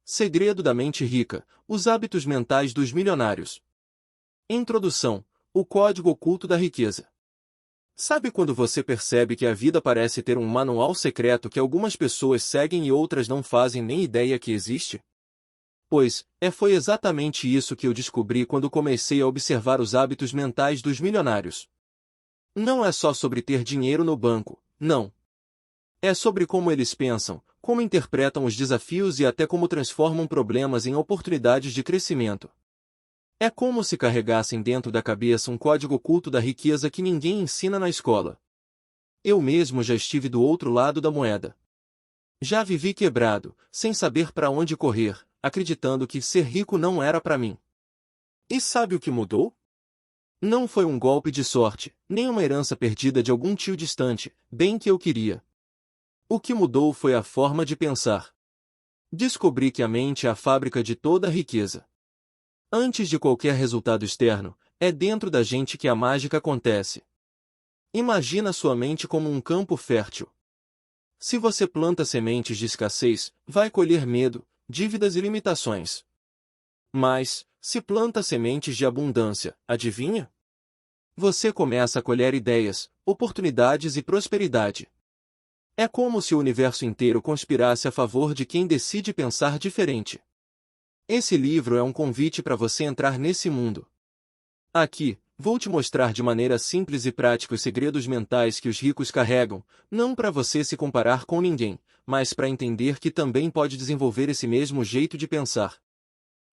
Segredo da mente rica, os hábitos mentais dos milionários. Introdução, o código oculto da riqueza. Sabe quando você percebe que a vida parece ter um manual secreto que algumas pessoas seguem e outras não fazem nem ideia que existe? Pois, foi exatamente isso que eu descobri quando comecei a observar os hábitos mentais dos milionários. Não é só sobre ter dinheiro no banco, não. É sobre como eles pensam, como interpretam os desafios e até como transformam problemas em oportunidades de crescimento. É como se carregassem dentro da cabeça um código oculto da riqueza que ninguém ensina na escola. Eu mesmo já estive do outro lado da moeda. Já vivi quebrado, sem saber para onde correr, acreditando que ser rico não era para mim. E sabe o que mudou? Não foi um golpe de sorte, nem uma herança perdida de algum tio distante, bem que eu queria. O que mudou foi a forma de pensar. Descobri que a mente é a fábrica de toda a riqueza. Antes de qualquer resultado externo, é dentro da gente que a mágica acontece. Imagina sua mente como um campo fértil. Se você planta sementes de escassez, vai colher medo, dívidas e limitações. Mas, se planta sementes de abundância, adivinha? Você começa a colher ideias, oportunidades e prosperidade. É como se o universo inteiro conspirasse a favor de quem decide pensar diferente. Esse livro é um convite para você entrar nesse mundo. Aqui, vou te mostrar de maneira simples e prática os segredos mentais que os ricos carregam, não para você se comparar com ninguém, mas para entender que também pode desenvolver esse mesmo jeito de pensar.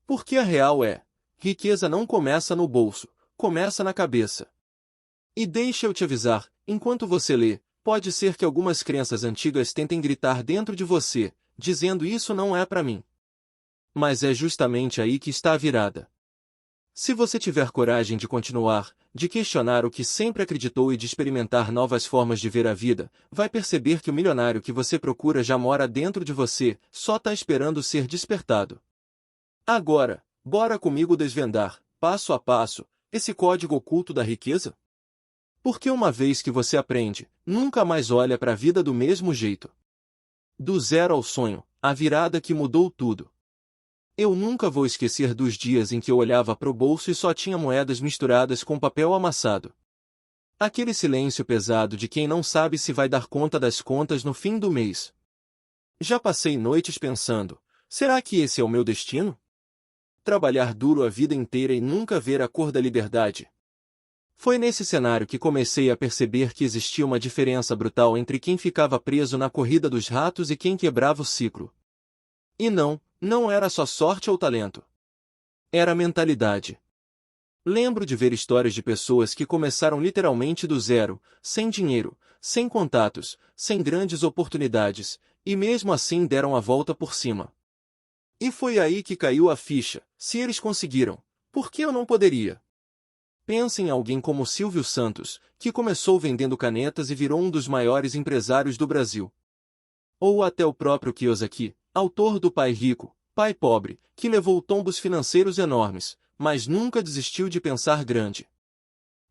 Porque a real é, riqueza não começa no bolso, começa na cabeça. E deixa eu te avisar, enquanto você lê, pode ser que algumas crenças antigas tentem gritar dentro de você, dizendo isso não é para mim. Mas é justamente aí que está a virada. Se você tiver coragem de continuar, de questionar o que sempre acreditou e de experimentar novas formas de ver a vida, vai perceber que o milionário que você procura já mora dentro de você, só está esperando ser despertado. Agora, bora comigo desvendar, passo a passo, esse código oculto da riqueza? Porque uma vez que você aprende, nunca mais olha para a vida do mesmo jeito. Do zero ao sonho, a virada que mudou tudo. Eu nunca vou esquecer dos dias em que eu olhava para o bolso e só tinha moedas misturadas com papel amassado. Aquele silêncio pesado de quem não sabe se vai dar conta das contas no fim do mês. Já passei noites pensando, será que esse é o meu destino? Trabalhar duro a vida inteira e nunca ver a cor da liberdade. Foi nesse cenário que comecei a perceber que existia uma diferença brutal entre quem ficava preso na corrida dos ratos e quem quebrava o ciclo. E não era só sorte ou talento. Era mentalidade. Lembro de ver histórias de pessoas que começaram literalmente do zero, sem dinheiro, sem contatos, sem grandes oportunidades, e mesmo assim deram a volta por cima. E foi aí que caiu a ficha, se eles conseguiram, por que eu não poderia? Pense em alguém como Silvio Santos, que começou vendendo canetas e virou um dos maiores empresários do Brasil. Ou até o próprio Kiyosaki, autor do Pai Rico, Pai Pobre, que levou tombos financeiros enormes, mas nunca desistiu de pensar grande.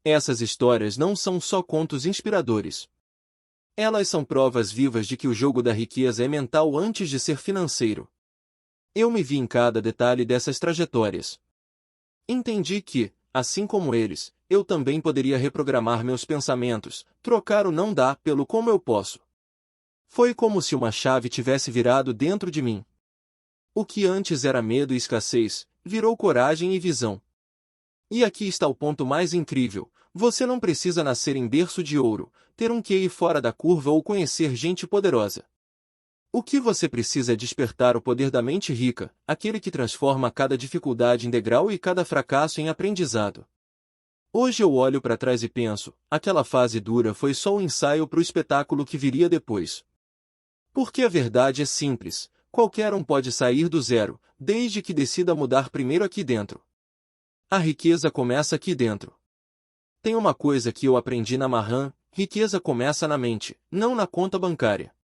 Essas histórias não são só contos inspiradores. Elas são provas vivas de que o jogo da riqueza é mental antes de ser financeiro. Eu me vi em cada detalhe dessas trajetórias. Entendi que, assim como eles, eu também poderia reprogramar meus pensamentos, trocar o não dá pelo como eu posso. Foi como se uma chave tivesse virado dentro de mim. O que antes era medo e escassez, virou coragem e visão. E aqui está o ponto mais incrível, você não precisa nascer em berço de ouro, ter um QI fora da curva ou conhecer gente poderosa. O que você precisa é despertar o poder da mente rica, aquele que transforma cada dificuldade em degrau e cada fracasso em aprendizado. Hoje eu olho para trás e penso, aquela fase dura foi só um ensaio para o espetáculo que viria depois. Porque a verdade é simples, qualquer um pode sair do zero, desde que decida mudar primeiro aqui dentro. A riqueza começa aqui dentro. Tem uma coisa que eu aprendi na Mahan, riqueza começa na mente, não na conta bancária.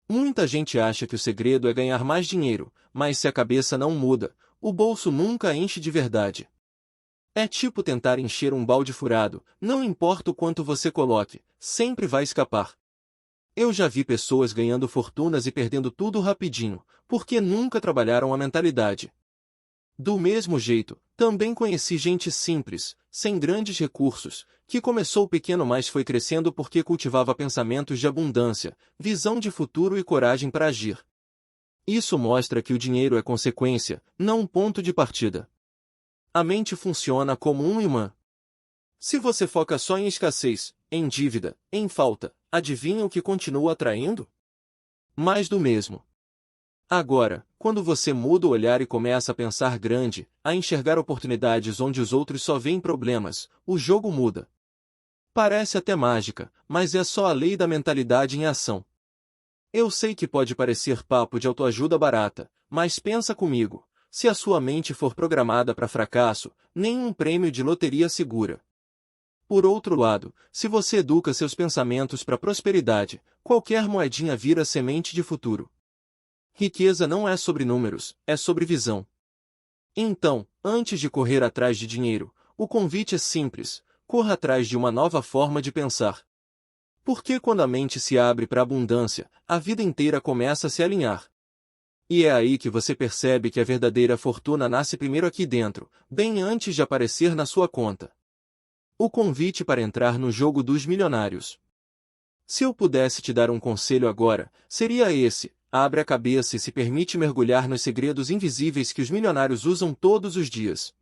Muita gente acha que o segredo é ganhar mais dinheiro, mas se a cabeça não muda, o bolso nunca enche de verdade. É tipo tentar encher um balde furado, não importa o quanto você coloque, sempre vai escapar. Eu já vi pessoas ganhando fortunas e perdendo tudo rapidinho, porque nunca trabalharam a mentalidade. Do mesmo jeito, também conheci gente simples, sem grandes recursos, que começou pequeno mas foi crescendo porque cultivava pensamentos de abundância, visão de futuro e coragem para agir. Isso mostra que o dinheiro é consequência, não um ponto de partida. A mente funciona como um imã. Se você foca só em escassez, em dívida, em falta, adivinha o que continua atraindo? Mais do mesmo. Agora, quando você muda o olhar e começa a pensar grande, a enxergar oportunidades onde os outros só veem problemas, o jogo muda. Parece até mágica, mas é só a lei da mentalidade em ação. Eu sei que pode parecer papo de autoajuda barata, mas pensa comigo, se a sua mente for programada para fracasso, nenhum prêmio de loteria segura. Por outro lado, se você educa seus pensamentos para prosperidade, qualquer moedinha vira semente de futuro. Riqueza não é sobre números, é sobre visão. Então, antes de correr atrás de dinheiro, o convite é simples: corra atrás de uma nova forma de pensar. Porque quando a mente se abre para a abundância, a vida inteira começa a se alinhar. E é aí que você percebe que a verdadeira fortuna nasce primeiro aqui dentro, bem antes de aparecer na sua conta. O convite para entrar no jogo dos milionários. Se eu pudesse te dar um conselho agora, seria esse: abre a cabeça e se permite mergulhar nos segredos invisíveis que os milionários usam todos os dias.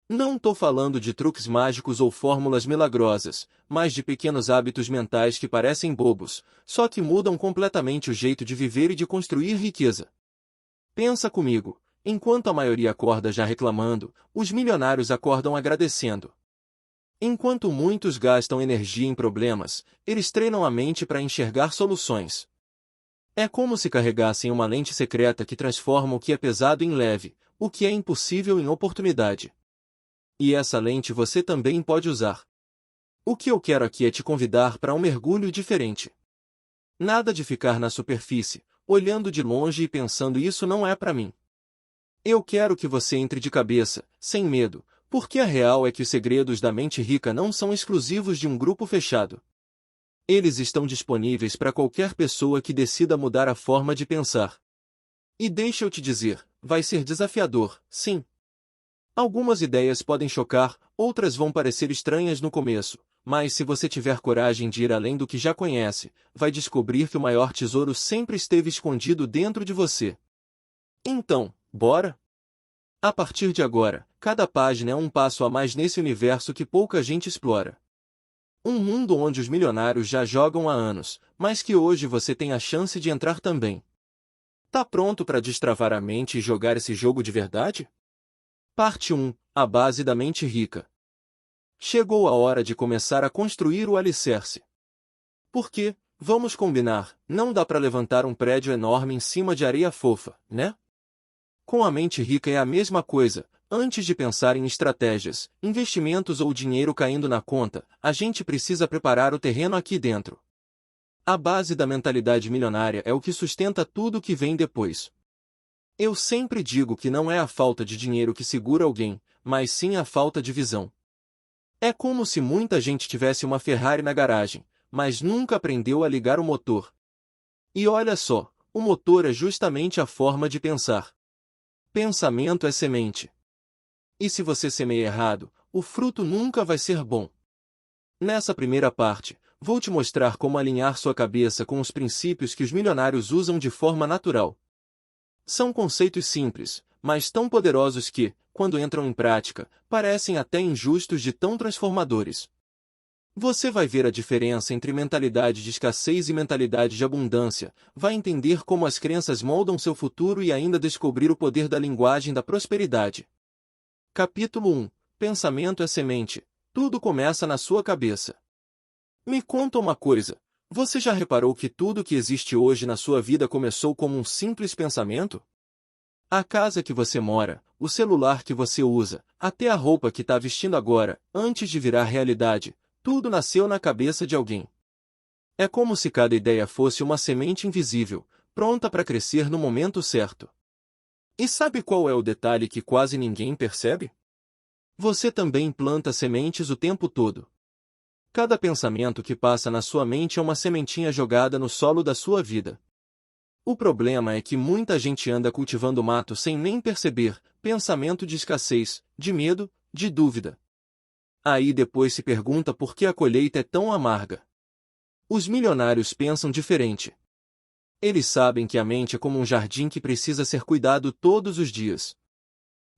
Não estou falando de truques mágicos ou fórmulas milagrosas, mas de pequenos hábitos mentais que parecem bobos, só que mudam completamente o jeito de viver e de construir riqueza. Pensa comigo, enquanto a maioria acorda já reclamando, os milionários acordam agradecendo. Enquanto muitos gastam energia em problemas, eles treinam a mente para enxergar soluções. É como se carregassem uma lente secreta que transforma o que é pesado em leve, o que é impossível em oportunidade. E essa lente você também pode usar. O que eu quero aqui é te convidar para um mergulho diferente. Nada de ficar na superfície, olhando de longe e pensando isso não é para mim. Eu quero que você entre de cabeça, sem medo, porque a real é que os segredos da mente rica não são exclusivos de um grupo fechado. Eles estão disponíveis para qualquer pessoa que decida mudar a forma de pensar. E deixa eu te dizer, vai ser desafiador, sim. Algumas ideias podem chocar, outras vão parecer estranhas no começo, mas se você tiver coragem de ir além do que já conhece, vai descobrir que o maior tesouro sempre esteve escondido dentro de você. Então, bora? A partir de agora, cada página é um passo a mais nesse universo que pouca gente explora. Um mundo onde os milionários já jogam há anos, mas que hoje você tem a chance de entrar também. Tá pronto para destravar a mente e jogar esse jogo de verdade? Parte 1. A base da mente rica. Chegou a hora de começar a construir o alicerce. Porque, vamos combinar, não dá para levantar um prédio enorme em cima de areia fofa, né? Com a mente rica é a mesma coisa. Antes de pensar em estratégias, investimentos ou dinheiro caindo na conta, a gente precisa preparar o terreno aqui dentro. A base da mentalidade milionária é o que sustenta tudo o que vem depois. Eu sempre digo que não é a falta de dinheiro que segura alguém, mas sim a falta de visão. É como se muita gente tivesse uma Ferrari na garagem, mas nunca aprendeu a ligar o motor. E olha só, o motor é justamente a forma de pensar. Pensamento é semente. E se você semeia errado, o fruto nunca vai ser bom. Nessa primeira parte, vou te mostrar como alinhar sua cabeça com os princípios que os milionários usam de forma natural. São conceitos simples, mas tão poderosos que, quando entram em prática, parecem até injustos de tão transformadores. Você vai ver a diferença entre mentalidade de escassez e mentalidade de abundância, vai entender como as crenças moldam seu futuro e ainda descobrir o poder da linguagem da prosperidade. Capítulo 1. Pensamento é semente. Tudo começa na sua cabeça. Me conta uma coisa. Você já reparou que tudo que existe hoje na sua vida começou como um simples pensamento? A casa que você mora, o celular que você usa, até a roupa que está vestindo agora, antes de virar realidade, tudo nasceu na cabeça de alguém. É como se cada ideia fosse uma semente invisível, pronta para crescer no momento certo. E sabe qual é o detalhe que quase ninguém percebe? Você também planta sementes o tempo todo. Cada pensamento que passa na sua mente é uma sementinha jogada no solo da sua vida. O problema é que muita gente anda cultivando mato sem nem perceber, pensamento de escassez, de medo, de dúvida. Aí depois se pergunta por que a colheita é tão amarga. Os milionários pensam diferente. Eles sabem que a mente é como um jardim que precisa ser cuidado todos os dias.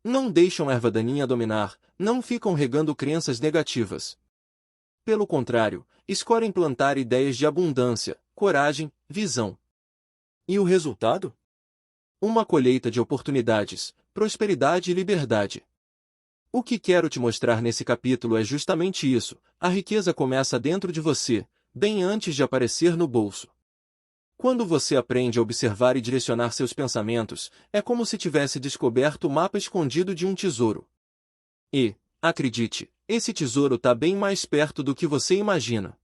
Não deixam a erva daninha dominar, não ficam regando crenças negativas. Pelo contrário, escolhem plantar ideias de abundância, coragem, visão. E o resultado? Uma colheita de oportunidades, prosperidade e liberdade. O que quero te mostrar nesse capítulo é justamente isso: a riqueza começa dentro de você, bem antes de aparecer no bolso. Quando você aprende a observar e direcionar seus pensamentos, é como se tivesse descoberto o mapa escondido de um tesouro. E, acredite, esse tesouro está bem mais perto do que você imagina.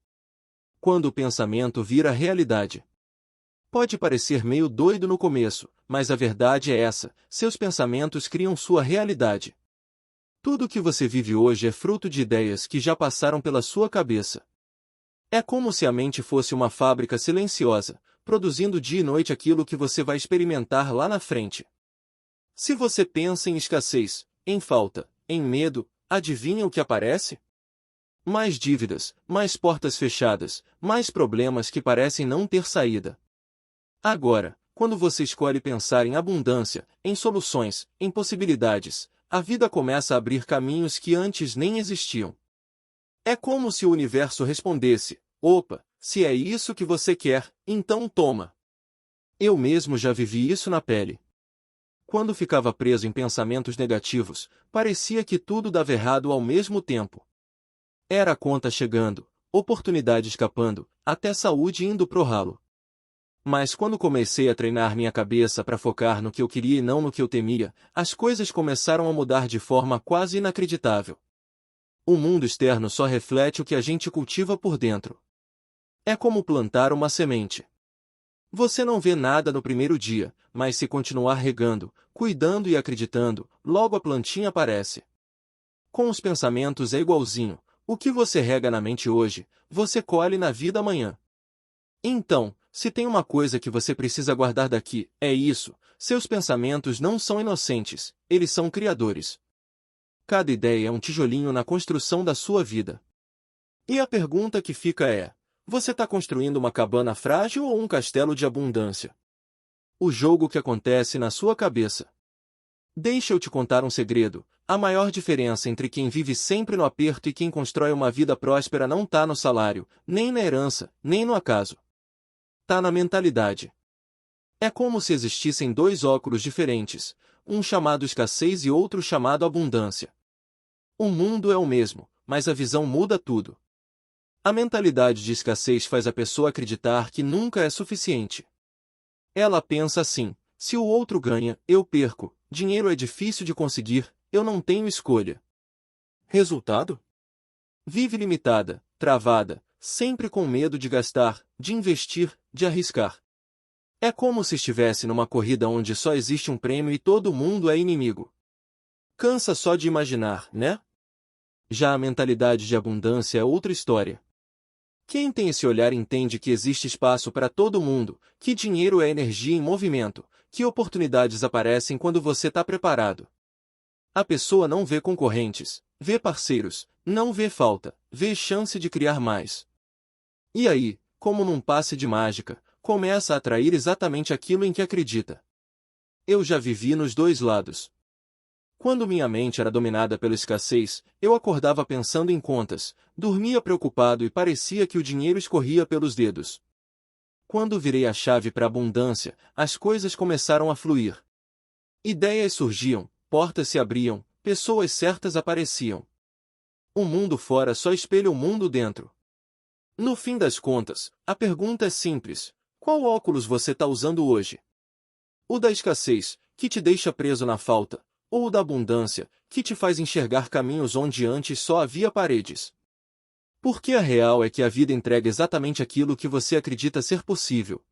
Quando o pensamento vira realidade. Pode parecer meio doido no começo, mas a verdade é essa: seus pensamentos criam sua realidade. Tudo o que você vive hoje é fruto de ideias que já passaram pela sua cabeça. É como se a mente fosse uma fábrica silenciosa, produzindo dia e noite aquilo que você vai experimentar lá na frente. Se você pensa em escassez, em falta, em medo, adivinha o que aparece? Mais dívidas, mais portas fechadas, mais problemas que parecem não ter saída. Agora, quando você escolhe pensar em abundância, em soluções, em possibilidades, a vida começa a abrir caminhos que antes nem existiam. É como se o universo respondesse: opa, se é isso que você quer, então toma. Eu mesmo já vivi isso na pele. Quando ficava preso em pensamentos negativos, parecia que tudo dava errado ao mesmo tempo. Era a conta chegando, oportunidade escapando, até saúde indo pro ralo. Mas quando comecei a treinar minha cabeça para focar no que eu queria e não no que eu temia, as coisas começaram a mudar de forma quase inacreditável. O mundo externo só reflete o que a gente cultiva por dentro. É como plantar uma semente. Você não vê nada no primeiro dia, mas se continuar regando, cuidando e acreditando, logo a plantinha aparece. Com os pensamentos é igualzinho: o que você rega na mente hoje, você colhe na vida amanhã. Então, se tem uma coisa que você precisa guardar daqui, é isso: seus pensamentos não são inocentes, eles são criadores. Cada ideia é um tijolinho na construção da sua vida. E a pergunta que fica é: você está construindo uma cabana frágil ou um castelo de abundância? O jogo que acontece na sua cabeça. Deixa eu te contar um segredo: a maior diferença entre quem vive sempre no aperto e quem constrói uma vida próspera não está no salário, nem na herança, nem no acaso. Está na mentalidade. É como se existissem dois óculos diferentes, um chamado escassez e outro chamado abundância. O mundo é o mesmo, mas a visão muda tudo. A mentalidade de escassez faz a pessoa acreditar que nunca é suficiente. Ela pensa assim: se o outro ganha, eu perco, dinheiro é difícil de conseguir, eu não tenho escolha. Resultado? Vive limitada, travada, sempre com medo de gastar, de investir, de arriscar. É como se estivesse numa corrida onde só existe um prêmio e todo mundo é inimigo. Cansa só de imaginar, né? Já a mentalidade de abundância é outra história. Quem tem esse olhar entende que existe espaço para todo mundo, que dinheiro é energia em movimento, que oportunidades aparecem quando você está preparado. A pessoa não vê concorrentes, vê parceiros, não vê falta, vê chance de criar mais. E aí, como num passe de mágica, começa a atrair exatamente aquilo em que acredita. Eu já vivi nos dois lados. Quando minha mente era dominada pela escassez, eu acordava pensando em contas, dormia preocupado e parecia que o dinheiro escorria pelos dedos. Quando virei a chave para a abundância, as coisas começaram a fluir. Ideias surgiam, portas se abriam, pessoas certas apareciam. O mundo fora só espelha o mundo dentro. No fim das contas, a pergunta é simples: qual óculos você está usando hoje? O da escassez, que te deixa preso na falta, ou o da abundância, que te faz enxergar caminhos onde antes só havia paredes? Porque a real é que a vida entrega exatamente aquilo que você acredita ser possível.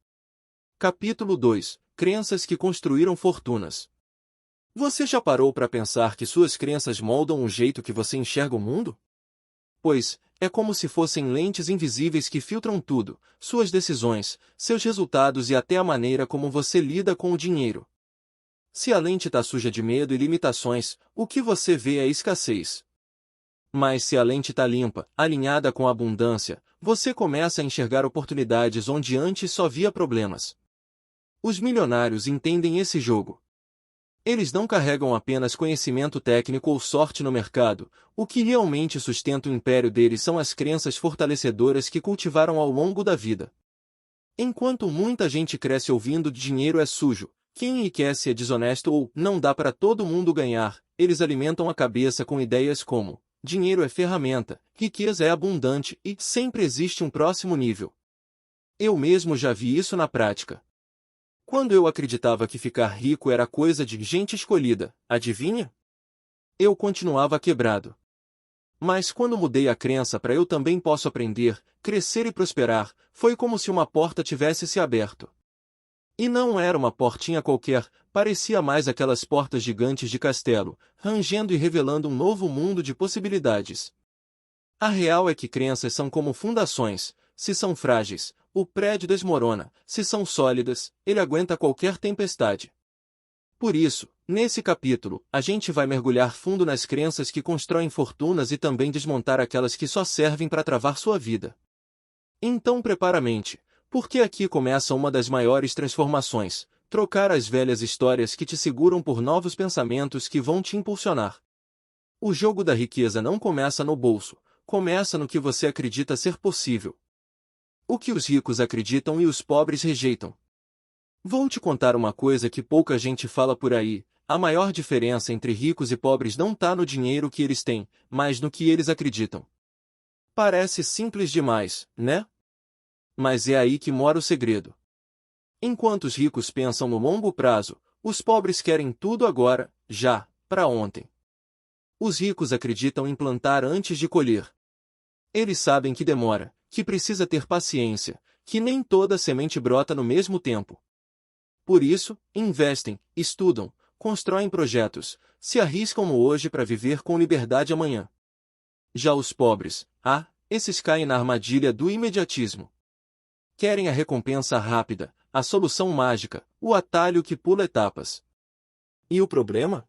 Capítulo 2: Crenças que construíram fortunas. Você já parou para pensar que suas crenças moldam o jeito que você enxerga o mundo? pois é como se fossem lentes invisíveis que filtram tudo, suas decisões, seus resultados e até a maneira como você lida com o dinheiro. Se a lente está suja de medo e limitações, o que você vê é escassez. Mas se a lente está limpa, alinhada com a abundância, você começa a enxergar oportunidades onde antes só via problemas. Os milionários entendem esse jogo. Eles não carregam apenas conhecimento técnico ou sorte no mercado, o que realmente sustenta o império deles são as crenças fortalecedoras que cultivaram ao longo da vida. Enquanto muita gente cresce ouvindo dinheiro é sujo, quem enriquece é desonesto ou não dá para todo mundo ganhar, eles alimentam a cabeça com ideias como dinheiro é ferramenta, riqueza é abundante e sempre existe um próximo nível. Eu mesmo já vi isso na prática. Quando eu acreditava que ficar rico era coisa de gente escolhida, adivinha? Eu continuava quebrado. Mas quando mudei a crença para eu também posso aprender, crescer e prosperar, foi como se uma porta tivesse se aberto. E não era uma portinha qualquer, parecia mais aquelas portas gigantes de castelo, rangendo e revelando um novo mundo de possibilidades. A real é que crenças são como fundações, se são frágeis, o prédio desmorona, se são sólidas, ele aguenta qualquer tempestade. Por isso, nesse capítulo, a gente vai mergulhar fundo nas crenças que constroem fortunas e também desmontar aquelas que só servem para travar sua vida. Então prepara a mente, porque aqui começa uma das maiores transformações, trocar as velhas histórias que te seguram por novos pensamentos que vão te impulsionar. O jogo da riqueza não começa no bolso, começa no que você acredita ser possível. O que os ricos acreditam e os pobres rejeitam. Vou te contar uma coisa que pouca gente fala por aí, a maior diferença entre ricos e pobres não está no dinheiro que eles têm, mas no que eles acreditam. Parece simples demais, né? Mas é aí que mora o segredo. Enquanto os ricos pensam no longo prazo, os pobres querem tudo agora, já, para ontem. Os ricos acreditam em plantar antes de colher. Eles sabem que demora, que precisa ter paciência, que nem toda semente brota no mesmo tempo. Por isso, investem, estudam, constroem projetos, se arriscam no hoje para viver com liberdade amanhã. Já os pobres, esses caem na armadilha do imediatismo. Querem a recompensa rápida, a solução mágica, o atalho que pula etapas. E o problema?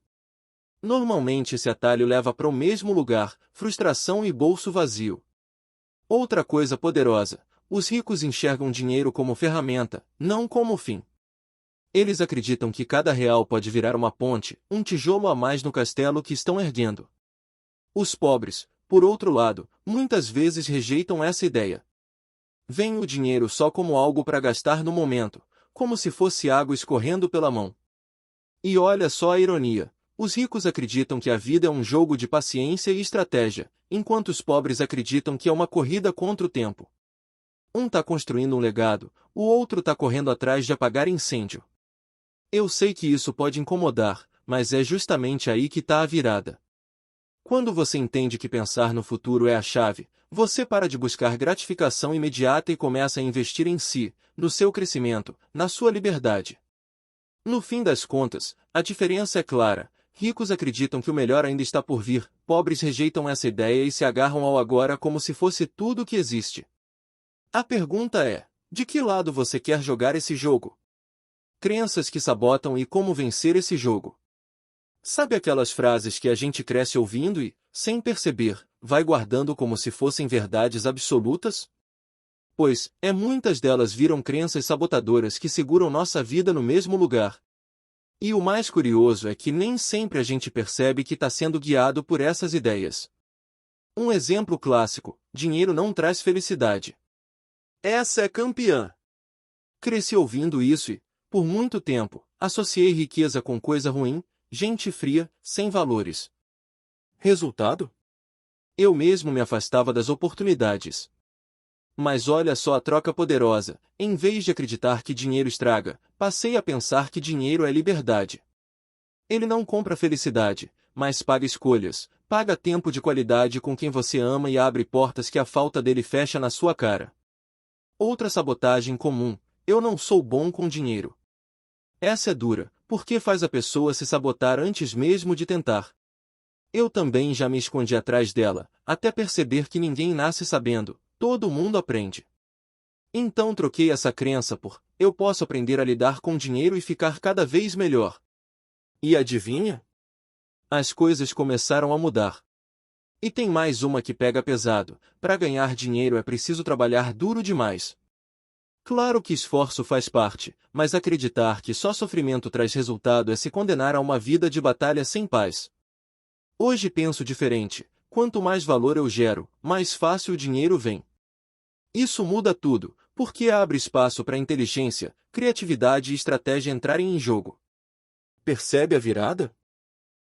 Normalmente esse atalho leva para o mesmo lugar, frustração e bolso vazio. Outra coisa poderosa, os ricos enxergam dinheiro como ferramenta, não como fim. Eles acreditam que cada real pode virar uma ponte, um tijolo a mais no castelo que estão erguendo. Os pobres, por outro lado, muitas vezes rejeitam essa ideia. Veem o dinheiro só como algo para gastar no momento, como se fosse água escorrendo pela mão. E olha só a ironia. Os ricos acreditam que a vida é um jogo de paciência e estratégia, enquanto os pobres acreditam que é uma corrida contra o tempo. Um está construindo um legado, o outro está correndo atrás de apagar incêndio. Eu sei que isso pode incomodar, mas é justamente aí que está a virada. Quando você entende que pensar no futuro é a chave, você para de buscar gratificação imediata e começa a investir em si, no seu crescimento, na sua liberdade. No fim das contas, a diferença é clara. Ricos acreditam que o melhor ainda está por vir, pobres rejeitam essa ideia e se agarram ao agora como se fosse tudo o que existe. A pergunta é, de que lado você quer jogar esse jogo? Crenças que sabotam e como vencer esse jogo. Sabe aquelas frases que a gente cresce ouvindo e, sem perceber, vai guardando como se fossem verdades absolutas? Pois, muitas delas viram crenças sabotadoras que seguram nossa vida no mesmo lugar. E o mais curioso é que nem sempre a gente percebe que está sendo guiado por essas ideias. Um exemplo clássico: dinheiro não traz felicidade. Essa é campeã. Cresci ouvindo isso e, por muito tempo, associei riqueza com coisa ruim, gente fria, sem valores. Resultado? Eu mesmo me afastava das oportunidades. Mas olha só a troca poderosa, em vez de acreditar que dinheiro estraga, passei a pensar que dinheiro é liberdade. Ele não compra felicidade, mas paga escolhas, paga tempo de qualidade com quem você ama e abre portas que a falta dele fecha na sua cara. Outra sabotagem comum: eu não sou bom com dinheiro. Essa é dura, porque faz a pessoa se sabotar antes mesmo de tentar. Eu também já me escondi atrás dela, até perceber que ninguém nasce sabendo, todo mundo aprende. Então troquei essa crença por: eu posso aprender a lidar com dinheiro e ficar cada vez melhor. E adivinha? As coisas começaram a mudar. E tem mais uma que pega pesado: para ganhar dinheiro é preciso trabalhar duro demais. Claro que esforço faz parte, mas acreditar que só sofrimento traz resultado é se condenar a uma vida de batalha sem paz. Hoje penso diferente: quanto mais valor eu gero, mais fácil o dinheiro vem. Isso muda tudo, porque abre espaço para inteligência, criatividade e estratégia entrarem em jogo. Percebe a virada?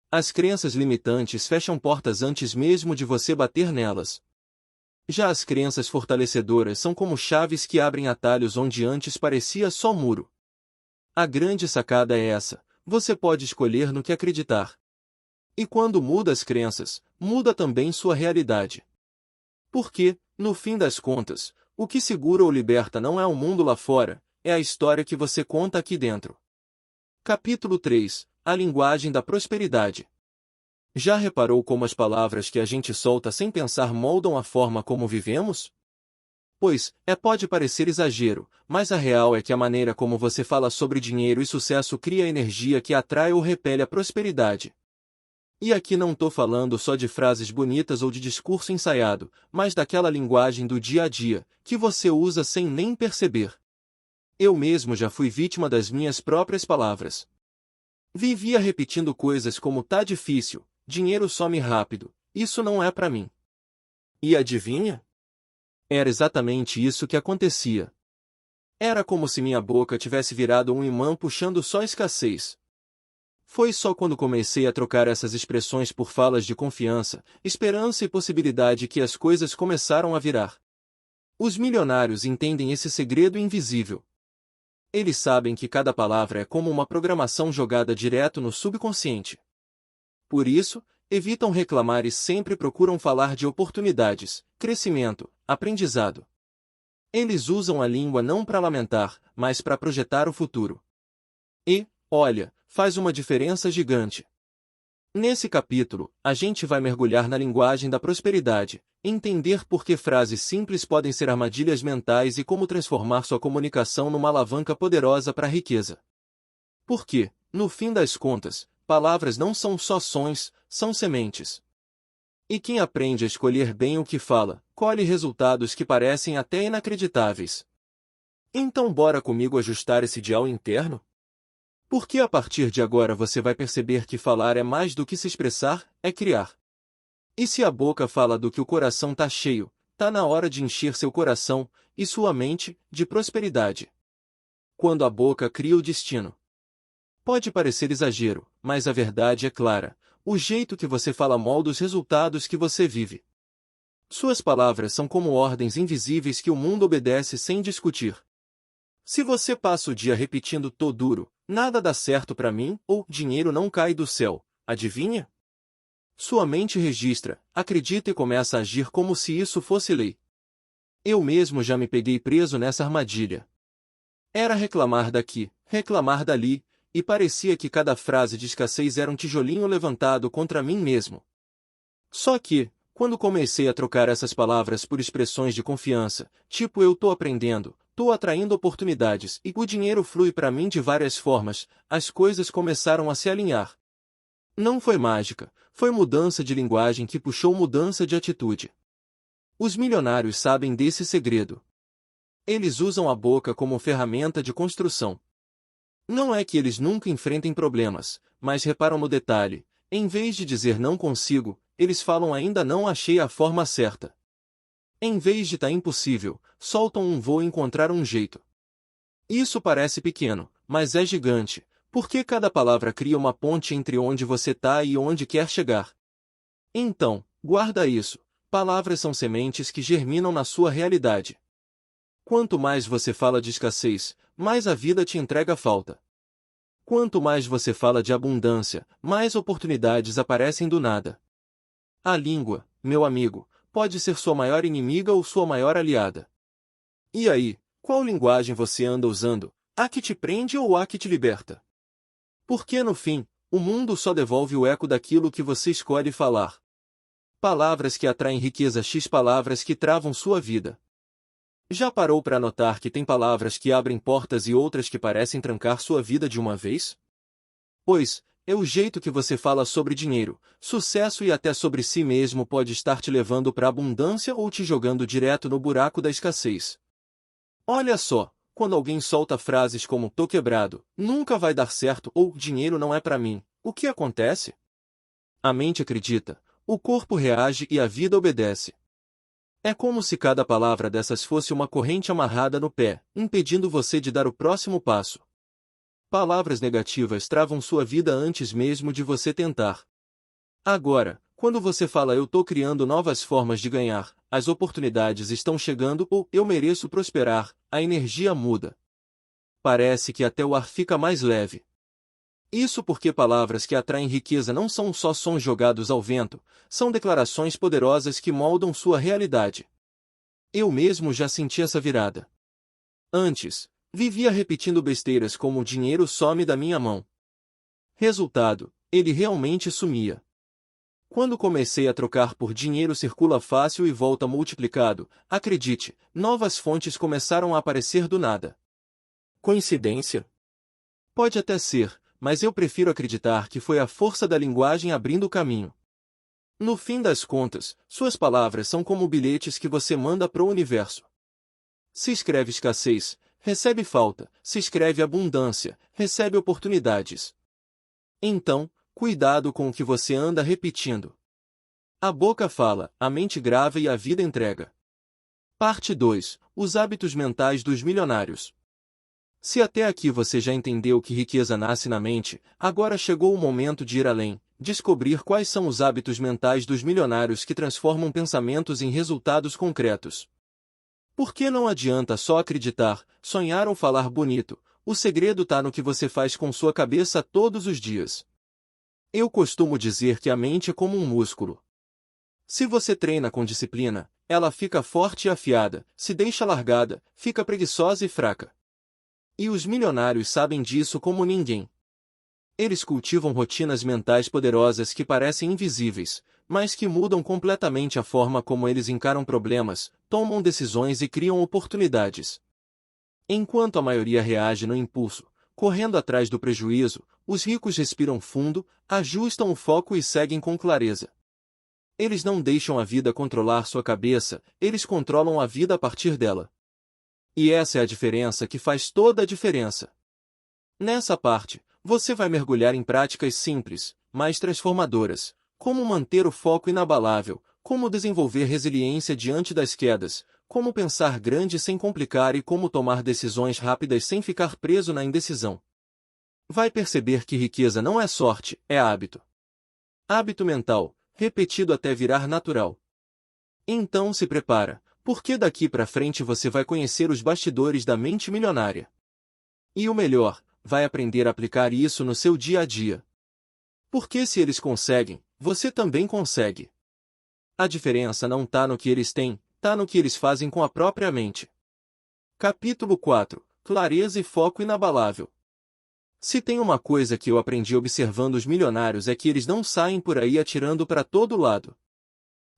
As crenças limitantes fecham portas antes mesmo de você bater nelas. Já as crenças fortalecedoras são como chaves que abrem atalhos onde antes parecia só muro. A grande sacada é essa: você pode escolher no que acreditar. E quando muda as crenças, muda também sua realidade. Porque, no fim das contas, o que segura ou liberta não é o mundo lá fora, é a história que você conta aqui dentro. Capítulo 3: A linguagem da prosperidade. Já reparou como as palavras que a gente solta sem pensar moldam a forma como vivemos? Pois, pode parecer exagero, mas a real é que a maneira como você fala sobre dinheiro e sucesso cria energia que atrai ou repele a prosperidade. E aqui não tô falando só de frases bonitas ou de discurso ensaiado, mas daquela linguagem do dia a dia, que você usa sem nem perceber. Eu mesmo já fui vítima das minhas próprias palavras. Vivia repetindo coisas como: tá difícil, dinheiro some rápido, isso não é pra mim. E adivinha? Era exatamente isso que acontecia. Era como se minha boca tivesse virado um imã puxando só escassez. Foi só quando comecei a trocar essas expressões por falas de confiança, esperança e possibilidade que as coisas começaram a virar. Os milionários entendem esse segredo invisível. Eles sabem que cada palavra é como uma programação jogada direto no subconsciente. Por isso, evitam reclamar e sempre procuram falar de oportunidades, crescimento, aprendizado. Eles usam a língua não para lamentar, mas para projetar o futuro. E, olha, faz uma diferença gigante. Nesse capítulo, a gente vai mergulhar na linguagem da prosperidade, entender por que frases simples podem ser armadilhas mentais e como transformar sua comunicação numa alavanca poderosa para a riqueza. Porque, no fim das contas, palavras não são só sons, são sementes. E quem aprende a escolher bem o que fala, colhe resultados que parecem até inacreditáveis. Então bora comigo ajustar esse dial interno? Porque a partir de agora você vai perceber que falar é mais do que se expressar, é criar. E se a boca fala do que o coração tá cheio, tá na hora de encher seu coração, e sua mente, de prosperidade. Quando a boca cria o destino. Pode parecer exagero, mas a verdade é clara: o jeito que você fala molda os resultados que você vive. Suas palavras são como ordens invisíveis que o mundo obedece sem discutir. Se você passa o dia repetindo: tô duro, nada dá certo pra mim, ou dinheiro não cai do céu, adivinha? Sua mente registra, acredita e começa a agir como se isso fosse lei. Eu mesmo já me peguei preso nessa armadilha. Era reclamar daqui, reclamar dali, e parecia que cada frase de escassez era um tijolinho levantado contra mim mesmo. Só que, quando comecei a trocar essas palavras por expressões de confiança, tipo eu tô aprendendo, tô atraindo oportunidades e o dinheiro flui para mim de várias formas, as coisas começaram a se alinhar. Não foi mágica, foi mudança de linguagem que puxou mudança de atitude. Os milionários sabem desse segredo. Eles usam a boca como ferramenta de construção. Não é que eles nunca enfrentem problemas, mas reparam no detalhe: em vez de dizer não consigo, eles falam ainda não achei a forma certa. Em vez de tá impossível, soltam um vou encontrar um jeito. Isso parece pequeno, mas é gigante, porque cada palavra cria uma ponte entre onde você tá e onde quer chegar. Então, guarda isso: palavras são sementes que germinam na sua realidade. Quanto mais você fala de escassez, mais a vida te entrega falta. Quanto mais você fala de abundância, mais oportunidades aparecem do nada. A língua, meu amigo, pode ser sua maior inimiga ou sua maior aliada. E aí, qual linguagem você anda usando? A que te prende ou a que te liberta? Porque no fim, o mundo só devolve o eco daquilo que você escolhe falar. Palavras que atraem riqueza x palavras que travam sua vida. Já parou para notar que tem palavras que abrem portas e outras que parecem trancar sua vida de uma vez? Pois, é o jeito que você fala sobre dinheiro, sucesso e até sobre si mesmo pode estar te levando para a abundância ou te jogando direto no buraco da escassez. Olha só, quando alguém solta frases como "tô quebrado", "nunca vai dar certo" ou "dinheiro não é para mim", o que acontece? A mente acredita, o corpo reage e a vida obedece. É como se cada palavra dessas fosse uma corrente amarrada no pé, impedindo você de dar o próximo passo. Palavras negativas travam sua vida antes mesmo de você tentar. Agora, quando você fala "eu tô criando novas formas de ganhar", "as oportunidades estão chegando" ou "eu mereço prosperar", a energia muda. Parece que até o ar fica mais leve. Isso porque palavras que atraem riqueza não são só sons jogados ao vento, são declarações poderosas que moldam sua realidade. Eu mesmo já senti essa virada. Antes, vivia repetindo besteiras como "o dinheiro some da minha mão". Resultado, ele realmente sumia. Quando comecei a trocar por "dinheiro circula fácil e volta multiplicado", acredite, novas fontes começaram a aparecer do nada. Coincidência? Pode até ser, mas eu prefiro acreditar que foi a força da linguagem abrindo o caminho. No fim das contas, suas palavras são como bilhetes que você manda pro universo. Se escreve escassez, recebe falta; se escreve abundância, recebe oportunidades. Então, cuidado com o que você anda repetindo. A boca fala, a mente grava e a vida entrega. Parte 2. Os hábitos mentais dos milionários. Se até aqui você já entendeu que riqueza nasce na mente, agora chegou o momento de ir além, descobrir quais são os hábitos mentais dos milionários que transformam pensamentos em resultados concretos. Porque não adianta só acreditar, sonhar ou falar bonito, o segredo está no que você faz com sua cabeça todos os dias. Eu costumo dizer que a mente é como um músculo. Se você treina com disciplina, ela fica forte e afiada; se deixa largada, fica preguiçosa e fraca. E os milionários sabem disso como ninguém. Eles cultivam rotinas mentais poderosas que parecem invisíveis, mas que mudam completamente a forma como eles encaram problemas, tomam decisões e criam oportunidades. Enquanto a maioria reage no impulso, correndo atrás do prejuízo, os ricos respiram fundo, ajustam o foco e seguem com clareza. Eles não deixam a vida controlar sua cabeça, eles controlam a vida a partir dela. E essa é a diferença que faz toda a diferença. Nessa parte, você vai mergulhar em práticas simples, mas transformadoras, como manter o foco inabalável, como desenvolver resiliência diante das quedas, como pensar grande sem complicar e como tomar decisões rápidas sem ficar preso na indecisão. Vai perceber que riqueza não é sorte, é hábito. Hábito mental, repetido até virar natural. Então se prepara, porque daqui para frente você vai conhecer os bastidores da mente milionária. E o melhor, vai aprender a aplicar isso no seu dia a dia. Porque se eles conseguem, você também consegue. A diferença não está no que eles têm, está no que eles fazem com a própria mente. Capítulo 4. Clareza e foco inabalável. Se tem uma coisa que eu aprendi observando os milionários é que eles não saem por aí atirando para todo lado.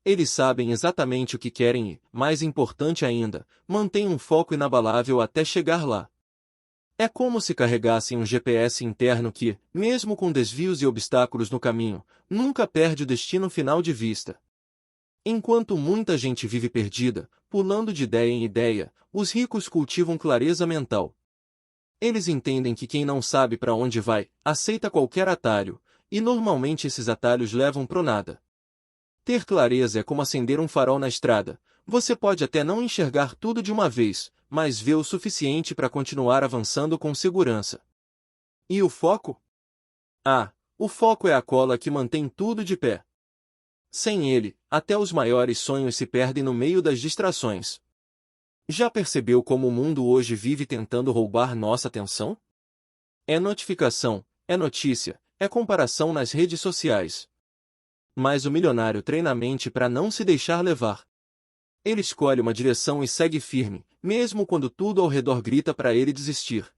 Eles sabem exatamente o que querem e, mais importante ainda, mantêm um foco inabalável até chegar lá. É como se carregassem um GPS interno que, mesmo com desvios e obstáculos no caminho, nunca perde o destino final de vista. Enquanto muita gente vive perdida, pulando de ideia em ideia, os ricos cultivam clareza mental. Eles entendem que quem não sabe para onde vai, aceita qualquer atalho, e normalmente esses atalhos levam pro nada. Ter clareza é como acender um farol na estrada. Você pode até não enxergar tudo de uma vez, mas vê o suficiente para continuar avançando com segurança. E o foco? Ah, o foco é a cola que mantém tudo de pé. Sem ele, até os maiores sonhos se perdem no meio das distrações. Já percebeu como o mundo hoje vive tentando roubar nossa atenção? É notificação, é notícia, é comparação nas redes sociais. Mas o milionário treina a mente para não se deixar levar. Ele escolhe uma direção e segue firme, mesmo quando tudo ao redor grita para ele desistir.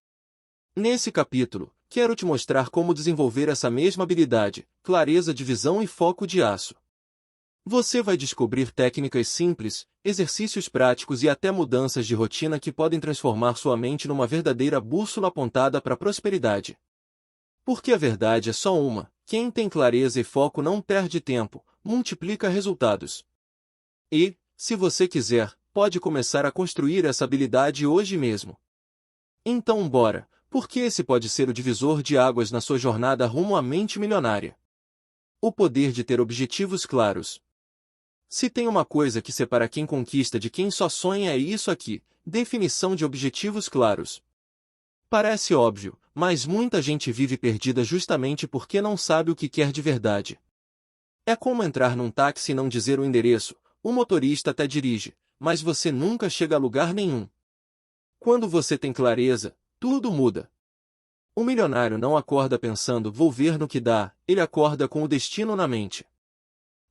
Nesse capítulo, quero te mostrar como desenvolver essa mesma habilidade, clareza de visão e foco de aço. Você vai descobrir técnicas simples, exercícios práticos e até mudanças de rotina que podem transformar sua mente numa verdadeira bússola apontada para a prosperidade. Porque a verdade é só uma: quem tem clareza e foco não perde tempo, multiplica resultados. E, se você quiser, pode começar a construir essa habilidade hoje mesmo. Então bora, porque esse pode ser o divisor de águas na sua jornada rumo à mente milionária. O poder de ter objetivos claros. Se tem uma coisa que separa quem conquista de quem só sonha é isso aqui: definição de objetivos claros. Parece óbvio, mas muita gente vive perdida justamente porque não sabe o que quer de verdade. É como entrar num táxi e não dizer o endereço: o motorista até dirige, mas você nunca chega a lugar nenhum. Quando você tem clareza, tudo muda. O milionário não acorda pensando "vou ver no que dá", ele acorda com o destino na mente.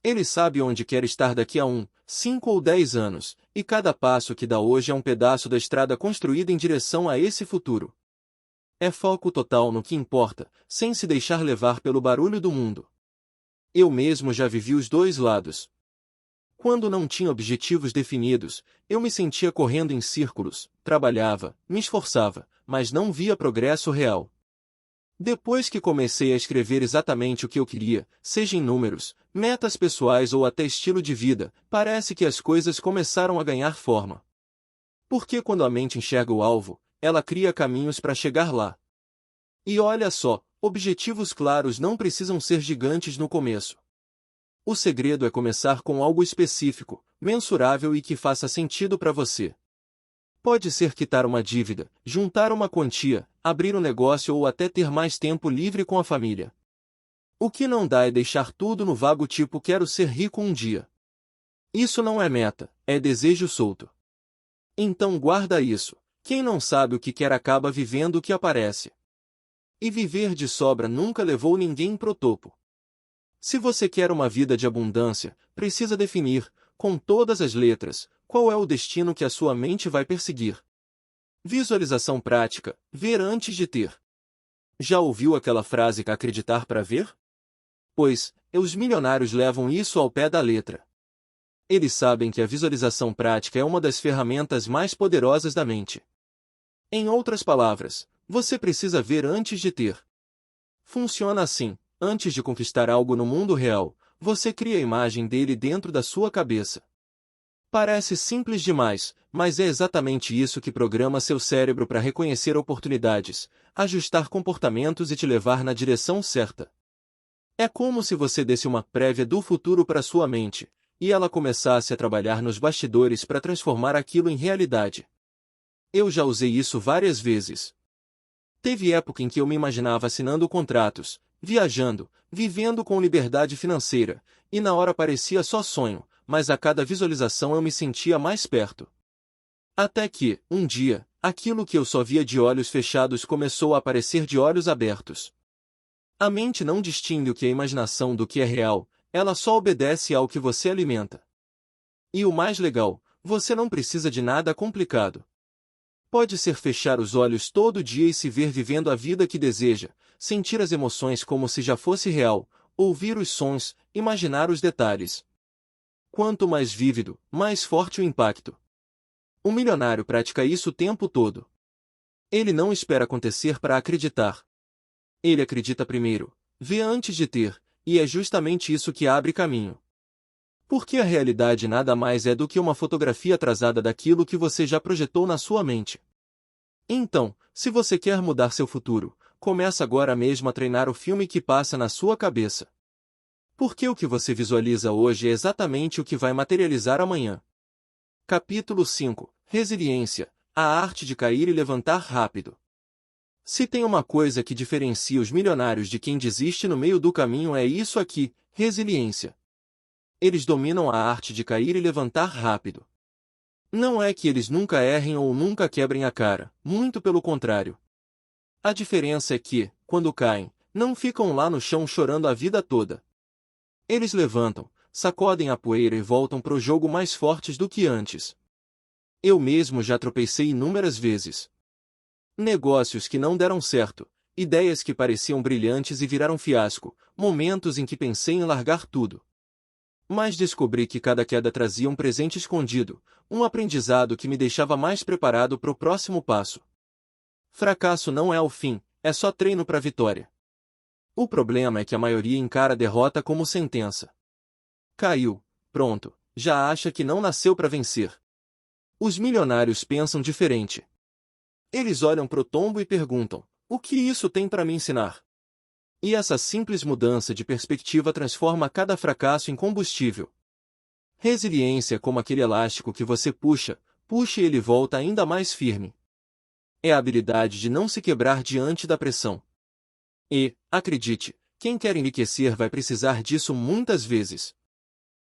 Ele sabe onde quer estar daqui a 1, 5 ou 10 anos, e cada passo que dá hoje é um pedaço da estrada construída em direção a esse futuro. É foco total no que importa, sem se deixar levar pelo barulho do mundo. Eu mesmo já vivi os dois lados. Quando não tinha objetivos definidos, eu me sentia correndo em círculos, trabalhava, me esforçava, mas não via progresso real. Depois que comecei a escrever exatamente o que eu queria, seja em números, metas pessoais ou até estilo de vida, parece que as coisas começaram a ganhar forma. Porque quando a mente enxerga o alvo, ela cria caminhos para chegar lá. E olha só, objetivos claros não precisam ser gigantes no começo. O segredo é começar com algo específico, mensurável e que faça sentido para você. Pode ser quitar uma dívida, juntar uma quantia, abrir um negócio ou até ter mais tempo livre com a família. O que não dá é deixar tudo no vago tipo "quero ser rico um dia". Isso não é meta, é desejo solto. Então guarda isso: quem não sabe o que quer acaba vivendo o que aparece. E viver de sobra nunca levou ninguém pro topo. Se você quer uma vida de abundância, precisa definir, com todas as letras, qual é o destino que a sua mente vai perseguir. Visualização prática: ver antes de ter. Já ouviu aquela frase que acreditar para ver? Pois, os milionários levam isso ao pé da letra. Eles sabem que a visualização prática é uma das ferramentas mais poderosas da mente. Em outras palavras, você precisa ver antes de ter. Funciona assim: antes de conquistar algo no mundo real, você cria a imagem dele dentro da sua cabeça. Parece simples demais, mas é exatamente isso que programa seu cérebro para reconhecer oportunidades, ajustar comportamentos e te levar na direção certa. É como se você desse uma prévia do futuro para sua mente, e ela começasse a trabalhar nos bastidores para transformar aquilo em realidade. Eu já usei isso várias vezes. Teve época em que eu me imaginava assinando contratos, viajando, vivendo com liberdade financeira, e na hora parecia só sonho, mas a cada visualização eu me sentia mais perto. Até que, um dia, aquilo que eu só via de olhos fechados começou a aparecer de olhos abertos. A mente não distingue o que é imaginação do que é real, ela só obedece ao que você alimenta. E o mais legal, você não precisa de nada complicado. Pode ser fechar os olhos todo dia e se ver vivendo a vida que deseja, sentir as emoções como se já fosse real, ouvir os sons, imaginar os detalhes. Quanto mais vívido, mais forte o impacto. O milionário pratica isso o tempo todo. Ele não espera acontecer para acreditar. Ele acredita primeiro, vê antes de ter, e é justamente isso que abre caminho. Porque a realidade nada mais é do que uma fotografia atrasada daquilo que você já projetou na sua mente. Então, se você quer mudar seu futuro, começa agora mesmo a treinar o filme que passa na sua cabeça. Porque o que você visualiza hoje é exatamente o que vai materializar amanhã. Capítulo 5: Resiliência, a arte de cair e levantar rápido. Se tem uma coisa que diferencia os milionários de quem desiste no meio do caminho é isso aqui: resiliência. Eles dominam a arte de cair e levantar rápido. Não é que eles nunca errem ou nunca quebrem a cara, muito pelo contrário. A diferença é que, quando caem, não ficam lá no chão chorando a vida toda. Eles levantam, sacodem a poeira e voltam pro jogo mais fortes do que antes. Eu mesmo já tropecei inúmeras vezes. Negócios que não deram certo, ideias que pareciam brilhantes e viraram fiasco, momentos em que pensei em largar tudo. Mas descobri que cada queda trazia um presente escondido, um aprendizado que me deixava mais preparado para o próximo passo. Fracasso não é o fim, é só treino para a vitória. O problema é que a maioria encara a derrota como sentença. Caiu, pronto, já acha que não nasceu para vencer. Os milionários pensam diferente. Eles olham para o tombo e perguntam: o que isso tem para me ensinar? E essa simples mudança de perspectiva transforma cada fracasso em combustível. Resiliência é como aquele elástico que você puxa e ele volta ainda mais firme. É a habilidade de não se quebrar diante da pressão. E, acredite, quem quer enriquecer vai precisar disso muitas vezes.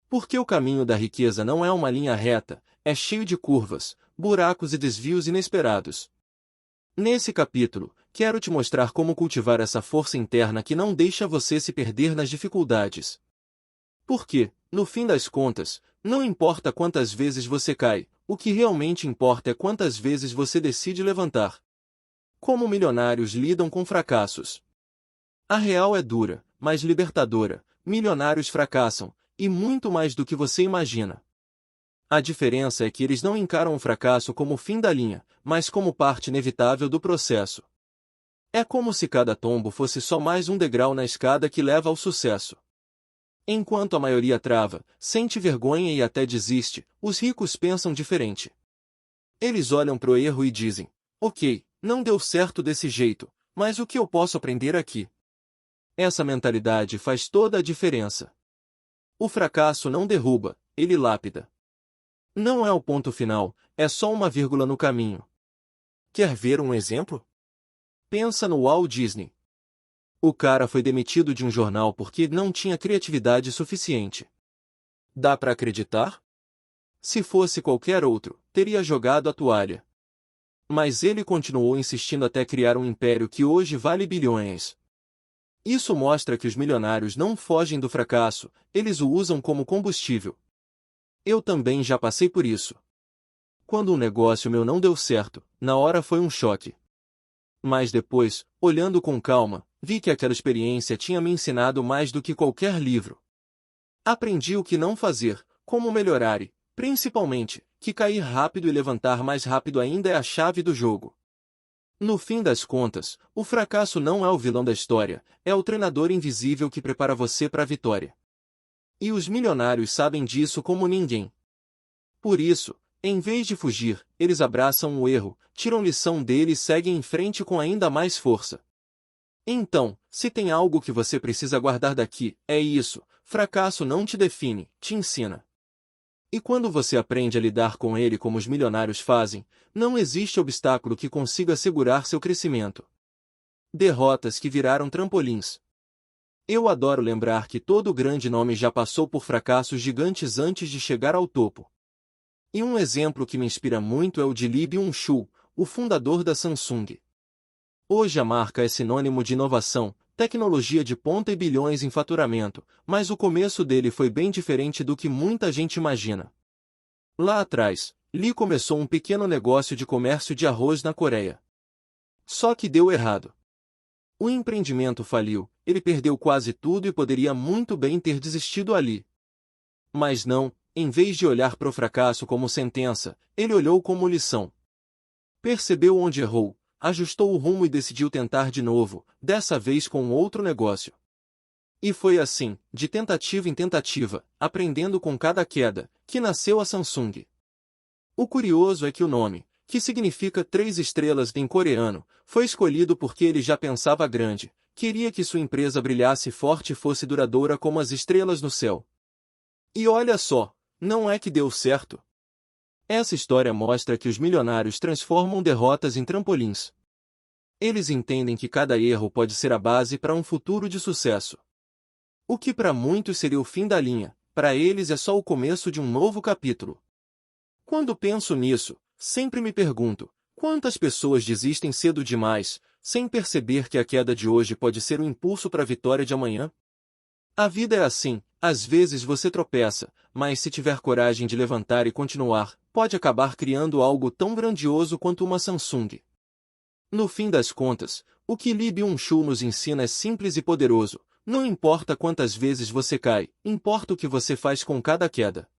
Porque o caminho da riqueza não é uma linha reta, é cheio de curvas, buracos e desvios inesperados. Nesse capítulo, quero te mostrar como cultivar essa força interna que não deixa você se perder nas dificuldades. Porque, no fim das contas, não importa quantas vezes você cai, o que realmente importa é quantas vezes você decide levantar. Como milionários lidam com fracassos? A real é dura, mas libertadora. Milionários fracassam, e muito mais do que você imagina. A diferença é que eles não encaram o fracasso como o fim da linha, mas como parte inevitável do processo. É como se cada tombo fosse só mais um degrau na escada que leva ao sucesso. Enquanto a maioria trava, sente vergonha e até desiste, os ricos pensam diferente. Eles olham para o erro e dizem: ok, não deu certo desse jeito, mas o que eu posso aprender aqui? Essa mentalidade faz toda a diferença. O fracasso não derruba, ele lapida. Não é o ponto final, é só uma vírgula no caminho. Quer ver um exemplo? Pensa no Walt Disney. O cara foi demitido de um jornal porque não tinha criatividade suficiente. Dá para acreditar? Se fosse qualquer outro, teria jogado a toalha. Mas ele continuou insistindo até criar um império que hoje vale bilhões. Isso mostra que os milionários não fogem do fracasso, eles o usam como combustível. Eu também já passei por isso. Quando um negócio meu não deu certo, na hora foi um choque. Mas depois, olhando com calma, vi que aquela experiência tinha me ensinado mais do que qualquer livro. Aprendi o que não fazer, como melhorar e, principalmente, que cair rápido e levantar mais rápido ainda é a chave do jogo. No fim das contas, o fracasso não é o vilão da história, é o treinador invisível que prepara você para a vitória. E os milionários sabem disso como ninguém. Por isso, em vez de fugir, eles abraçam o erro, tiram lição dele e seguem em frente com ainda mais força. Então, se tem algo que você precisa guardar daqui, é isso: fracasso não te define, te ensina. E quando você aprende a lidar com ele como os milionários fazem, não existe obstáculo que consiga segurar seu crescimento. Derrotas que viraram trampolins. Eu adoro lembrar que todo grande nome já passou por fracassos gigantes antes de chegar ao topo. E um exemplo que me inspira muito é o de Lee Byung-chul, o fundador da Samsung. Hoje a marca é sinônimo de inovação, tecnologia de ponta e bilhões em faturamento, mas o começo dele foi bem diferente do que muita gente imagina. Lá atrás, Lee começou um pequeno negócio de comércio de arroz na Coreia. Só que deu errado. O empreendimento faliu, ele perdeu quase tudo e poderia muito bem ter desistido ali. Mas não, em vez de olhar para o fracasso como sentença, ele olhou como lição. Percebeu onde errou, ajustou o rumo e decidiu tentar de novo, dessa vez com outro negócio. E foi assim, de tentativa em tentativa, aprendendo com cada queda, que nasceu a Samsung. O curioso é que o nome, que significa 3 estrelas em coreano, foi escolhido porque ele já pensava grande, queria que sua empresa brilhasse forte e fosse duradoura como as estrelas no céu. E olha só, não é que deu certo. Essa história mostra que os milionários transformam derrotas em trampolins. Eles entendem que cada erro pode ser a base para um futuro de sucesso. O que para muitos seria o fim da linha, para eles é só o começo de um novo capítulo. Quando penso nisso, sempre me pergunto: quantas pessoas desistem cedo demais, sem perceber que a queda de hoje pode ser o impulso para a vitória de amanhã? A vida é assim, às vezes você tropeça, mas se tiver coragem de levantar e continuar, pode acabar criando algo tão grandioso quanto uma Samsung. No fim das contas, O que Lee Byung-chul nos ensina é simples e poderoso. Não importa quantas vezes você cai, importa o que você faz com cada queda.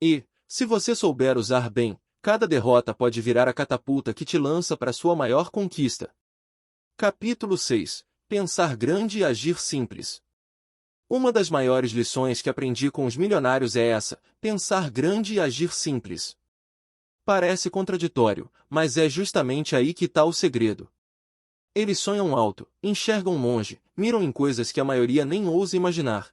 E, se você souber usar bem, cada derrota pode virar a catapulta que te lança para sua maior conquista. Capítulo 6. Pensar grande e agir simples. Uma das maiores lições que aprendi com os milionários é essa: pensar grande e agir simples. Parece contraditório, mas é justamente aí que está o segredo. Eles sonham alto, enxergam longe, miram em coisas que a maioria nem ousa imaginar.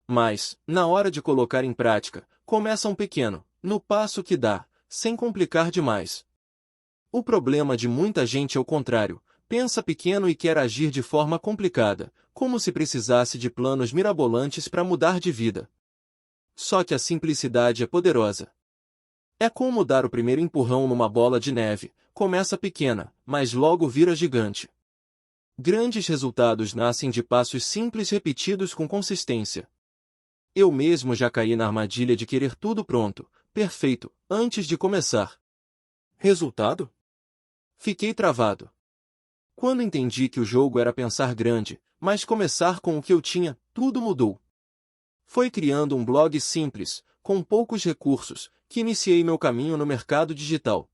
Mas, na hora de colocar em prática, começam pequeno, no passo que dá, sem complicar demais. O problema de muita gente é o contrário: pensa pequeno e quer agir de forma complicada, como se precisasse de planos mirabolantes para mudar de vida. Só que a simplicidade é poderosa. É como dar o primeiro empurrão numa bola de neve: começa pequena, mas logo vira gigante. Grandes resultados nascem de passos simples repetidos com consistência. Eu mesmo já caí na armadilha de querer tudo pronto, perfeito, antes de começar. Resultado? Fiquei travado. Quando entendi que o jogo era pensar grande, mas começar com o que eu tinha, tudo mudou. Foi criando um blog simples, com poucos recursos, que iniciei meu caminho no mercado digital.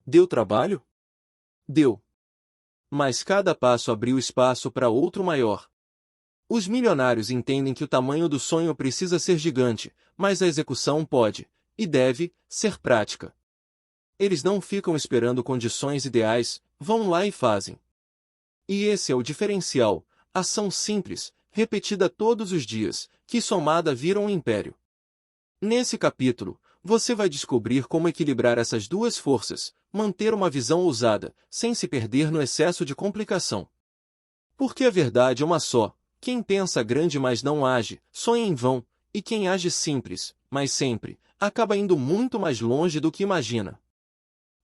Deu trabalho? Deu. Mas cada passo abriu espaço para outro maior. Os milionários entendem que o tamanho do sonho precisa ser gigante, mas a execução pode, e deve, ser prática. Eles não ficam esperando condições ideais, vão lá e fazem. E esse é o diferencial: ação simples, repetida todos os dias, que somada vira um império. Nesse capítulo, você vai descobrir como equilibrar essas duas forças, manter uma visão ousada, sem se perder no excesso de complicação. Porque a verdade é uma só: quem pensa grande mas não age, sonha em vão, e quem age simples, mas sempre, acaba indo muito mais longe do que imagina.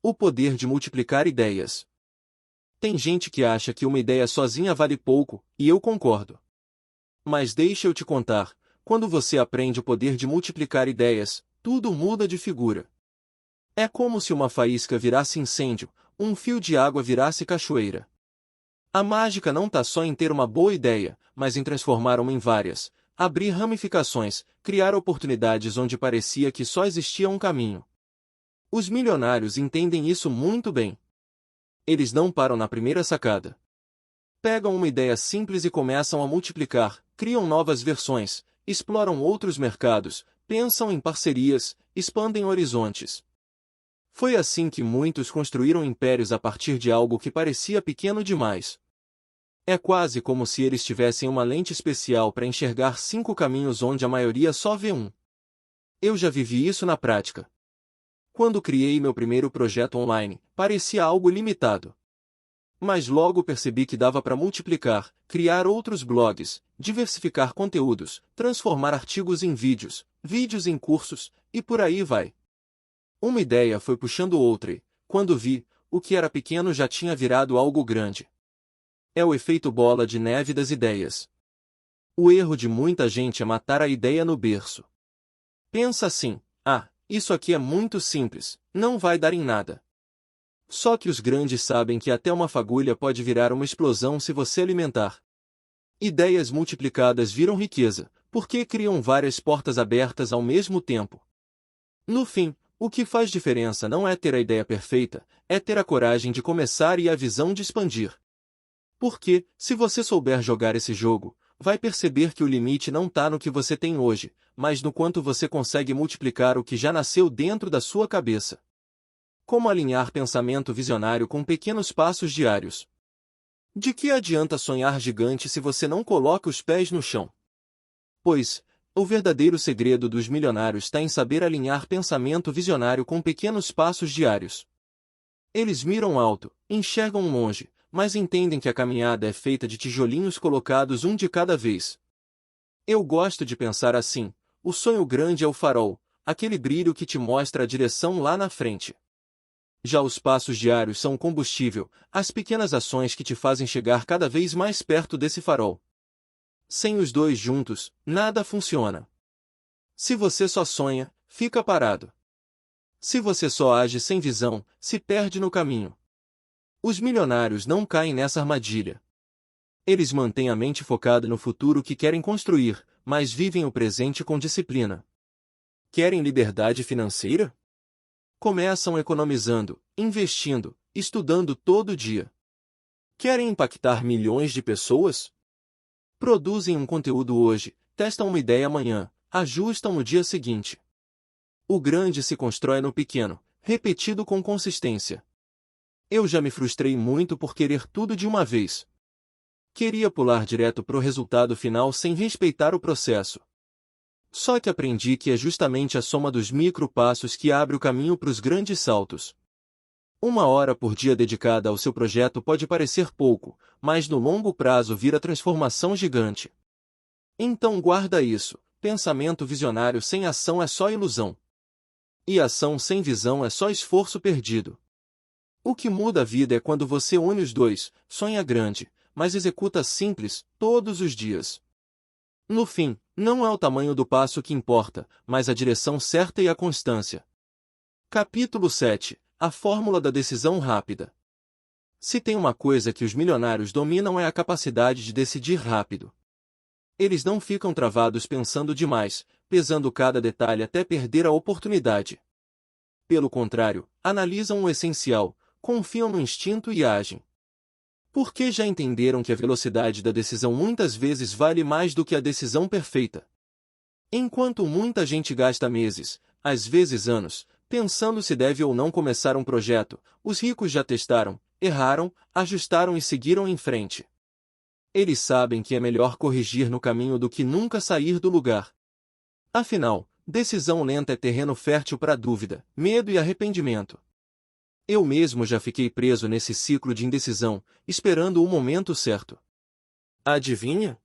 O poder de multiplicar ideias. Tem gente que acha que uma ideia sozinha vale pouco, e eu concordo. Mas deixa eu te contar: quando você aprende o poder de multiplicar ideias, tudo muda de figura. É como se uma faísca virasse incêndio, um fio de água virasse cachoeira. A mágica não está só em ter uma boa ideia, mas em transformar uma em várias, abrir ramificações, criar oportunidades onde parecia que só existia um caminho. Os milionários entendem isso muito bem. Eles não param na primeira sacada. Pegam uma ideia simples e começam a multiplicar, criam novas versões, exploram outros mercados, pensam em parcerias, expandem horizontes. Foi assim que muitos construíram impérios a partir de algo que parecia pequeno demais. É quase como se eles tivessem uma lente especial para enxergar 5 caminhos onde a maioria só vê um. Eu já vivi isso na prática. Quando criei meu primeiro projeto online, parecia algo limitado. Mas logo percebi que dava para multiplicar, criar outros blogs, diversificar conteúdos, transformar artigos em vídeos, vídeos em cursos, e por aí vai. Uma ideia foi puxando outra e, quando vi, o que era pequeno já tinha virado algo grande. É o efeito bola de neve das ideias. O erro de muita gente é matar a ideia no berço. Pensa assim: isso aqui é muito simples, não vai dar em nada. Só que os grandes sabem que até uma fagulha pode virar uma explosão se você alimentar. Ideias multiplicadas viram riqueza, porque criam várias portas abertas ao mesmo tempo. No fim, o que faz diferença não é ter a ideia perfeita, é ter a coragem de começar e a visão de expandir. Porque, se você souber jogar esse jogo, vai perceber que o limite não está no que você tem hoje, mas no quanto você consegue multiplicar o que já nasceu dentro da sua cabeça. Como alinhar pensamento visionário com pequenos passos diários? De que adianta sonhar gigante se você não coloca os pés no chão? Pois, o verdadeiro segredo dos milionários está em saber alinhar pensamento visionário com pequenos passos diários. Eles miram alto, enxergam longe, mas entendem que a caminhada é feita de tijolinhos colocados um de cada vez. Eu gosto de pensar assim: o sonho grande é o farol, aquele brilho que te mostra a direção lá na frente. Já os passos diários são o combustível, as pequenas ações que te fazem chegar cada vez mais perto desse farol. Sem os dois juntos, nada funciona. Se você só sonha, fica parado. Se você só age sem visão, se perde no caminho. Os milionários não caem nessa armadilha. Eles mantêm a mente focada no futuro que querem construir, mas vivem o presente com disciplina. Querem liberdade financeira? Começam economizando, investindo, estudando todo dia. Querem impactar milhões de pessoas? Produzem um conteúdo hoje, testam uma ideia amanhã, ajustam no dia seguinte. O grande se constrói no pequeno, repetido com consistência. Eu já me frustrei muito por querer tudo de uma vez. Queria pular direto pro resultado final sem respeitar o processo. Só que aprendi que é justamente a soma dos micropassos que abre o caminho para os grandes saltos. 1 hora por dia dedicada ao seu projeto pode parecer pouco, mas no longo prazo vira transformação gigante. Então guarda isso, pensamento visionário sem ação é só ilusão. E ação sem visão é só esforço perdido. O que muda a vida é quando você une os dois, sonha grande, mas executa simples, todos os dias. No fim, não é o tamanho do passo que importa, mas a direção certa e a constância. Capítulo 7. A fórmula da decisão rápida. Se tem uma coisa que os milionários dominam é a capacidade de decidir rápido. Eles não ficam travados pensando demais, pesando cada detalhe até perder a oportunidade. Pelo contrário, analisam o essencial, confiam no instinto e agem. Porque já entenderam que a velocidade da decisão muitas vezes vale mais do que a decisão perfeita. Enquanto muita gente gasta meses, às vezes anos, pensando se deve ou não começar um projeto, os ricos já testaram, erraram, ajustaram e seguiram em frente. Eles sabem que é melhor corrigir no caminho do que nunca sair do lugar. Afinal, decisão lenta é terreno fértil para dúvida, medo e arrependimento. Eu mesmo já fiquei preso nesse ciclo de indecisão, esperando o momento certo. Adivinha?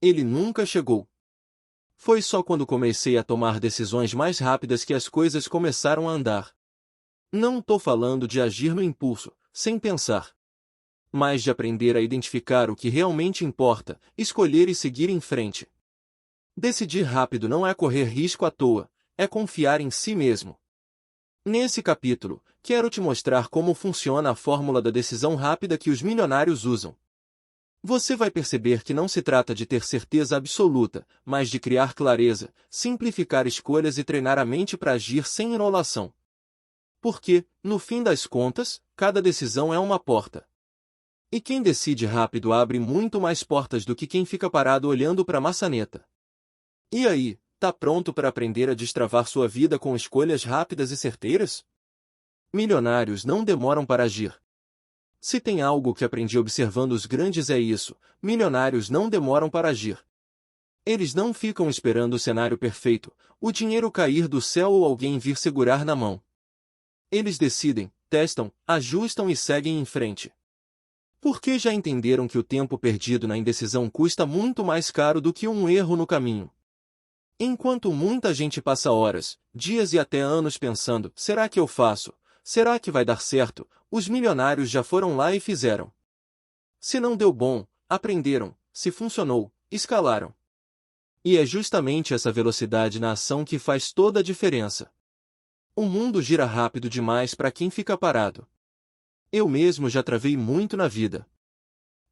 Ele nunca chegou. Foi só quando comecei a tomar decisões mais rápidas que as coisas começaram a andar. Não tô falando de agir no impulso, sem pensar. Mas de aprender a identificar o que realmente importa, escolher e seguir em frente. Decidir rápido não é correr risco à toa, é confiar em si mesmo. Nesse capítulo, quero te mostrar como funciona a fórmula da decisão rápida que os milionários usam. Você vai perceber que não se trata de ter certeza absoluta, mas de criar clareza, simplificar escolhas e treinar a mente para agir sem enrolação. Porque, no fim das contas, cada decisão é uma porta. E quem decide rápido abre muito mais portas do que quem fica parado olhando para a maçaneta. E aí, tá pronto para aprender a destravar sua vida com escolhas rápidas e certeiras? Milionários não demoram para agir. Se tem algo que aprendi observando os grandes é isso, milionários não demoram para agir. Eles não ficam esperando o cenário perfeito, o dinheiro cair do céu ou alguém vir segurar na mão. Eles decidem, testam, ajustam e seguem em frente. Porque já entenderam que o tempo perdido na indecisão custa muito mais caro do que um erro no caminho. Enquanto muita gente passa horas, dias e até anos pensando, será que eu faço? Será que vai dar certo? Os milionários já foram lá e fizeram. Se não deu bom, aprenderam, se funcionou, escalaram. E é justamente essa velocidade na ação que faz toda a diferença. O mundo gira rápido demais para quem fica parado. Eu mesmo já travei muito na vida.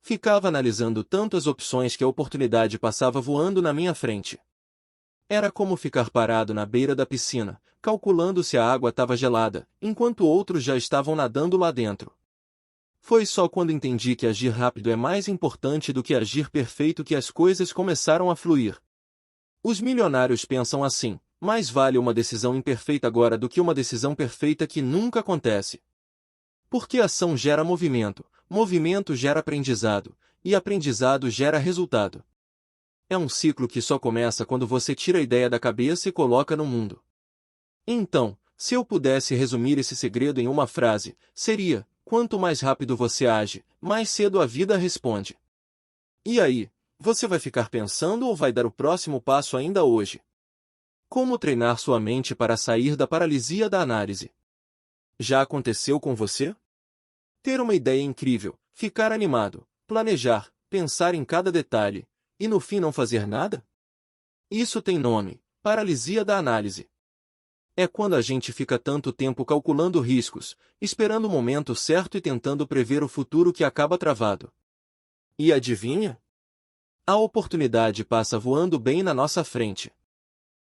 Ficava analisando tantas opções que a oportunidade passava voando na minha frente. Era como ficar parado na beira da piscina, calculando se a água estava gelada, enquanto outros já estavam nadando lá dentro. Foi só quando entendi que agir rápido é mais importante do que agir perfeito que as coisas começaram a fluir. Os milionários pensam assim, mais vale uma decisão imperfeita agora do que uma decisão perfeita que nunca acontece. Porque ação gera movimento, movimento gera aprendizado, e aprendizado gera resultado. É um ciclo que só começa quando você tira a ideia da cabeça e coloca no mundo. Então, se eu pudesse resumir esse segredo em uma frase, seria: quanto mais rápido você age, mais cedo a vida responde. E aí, você vai ficar pensando ou vai dar o próximo passo ainda hoje? Como treinar sua mente para sair da paralisia da análise? Já aconteceu com você? Ter uma ideia incrível, ficar animado, planejar, pensar em cada detalhe, e no fim não fazer nada? Isso tem nome: paralisia da análise. É quando a gente fica tanto tempo calculando riscos, esperando o momento certo e tentando prever o futuro que acaba travado. E adivinha? A oportunidade passa voando bem na nossa frente.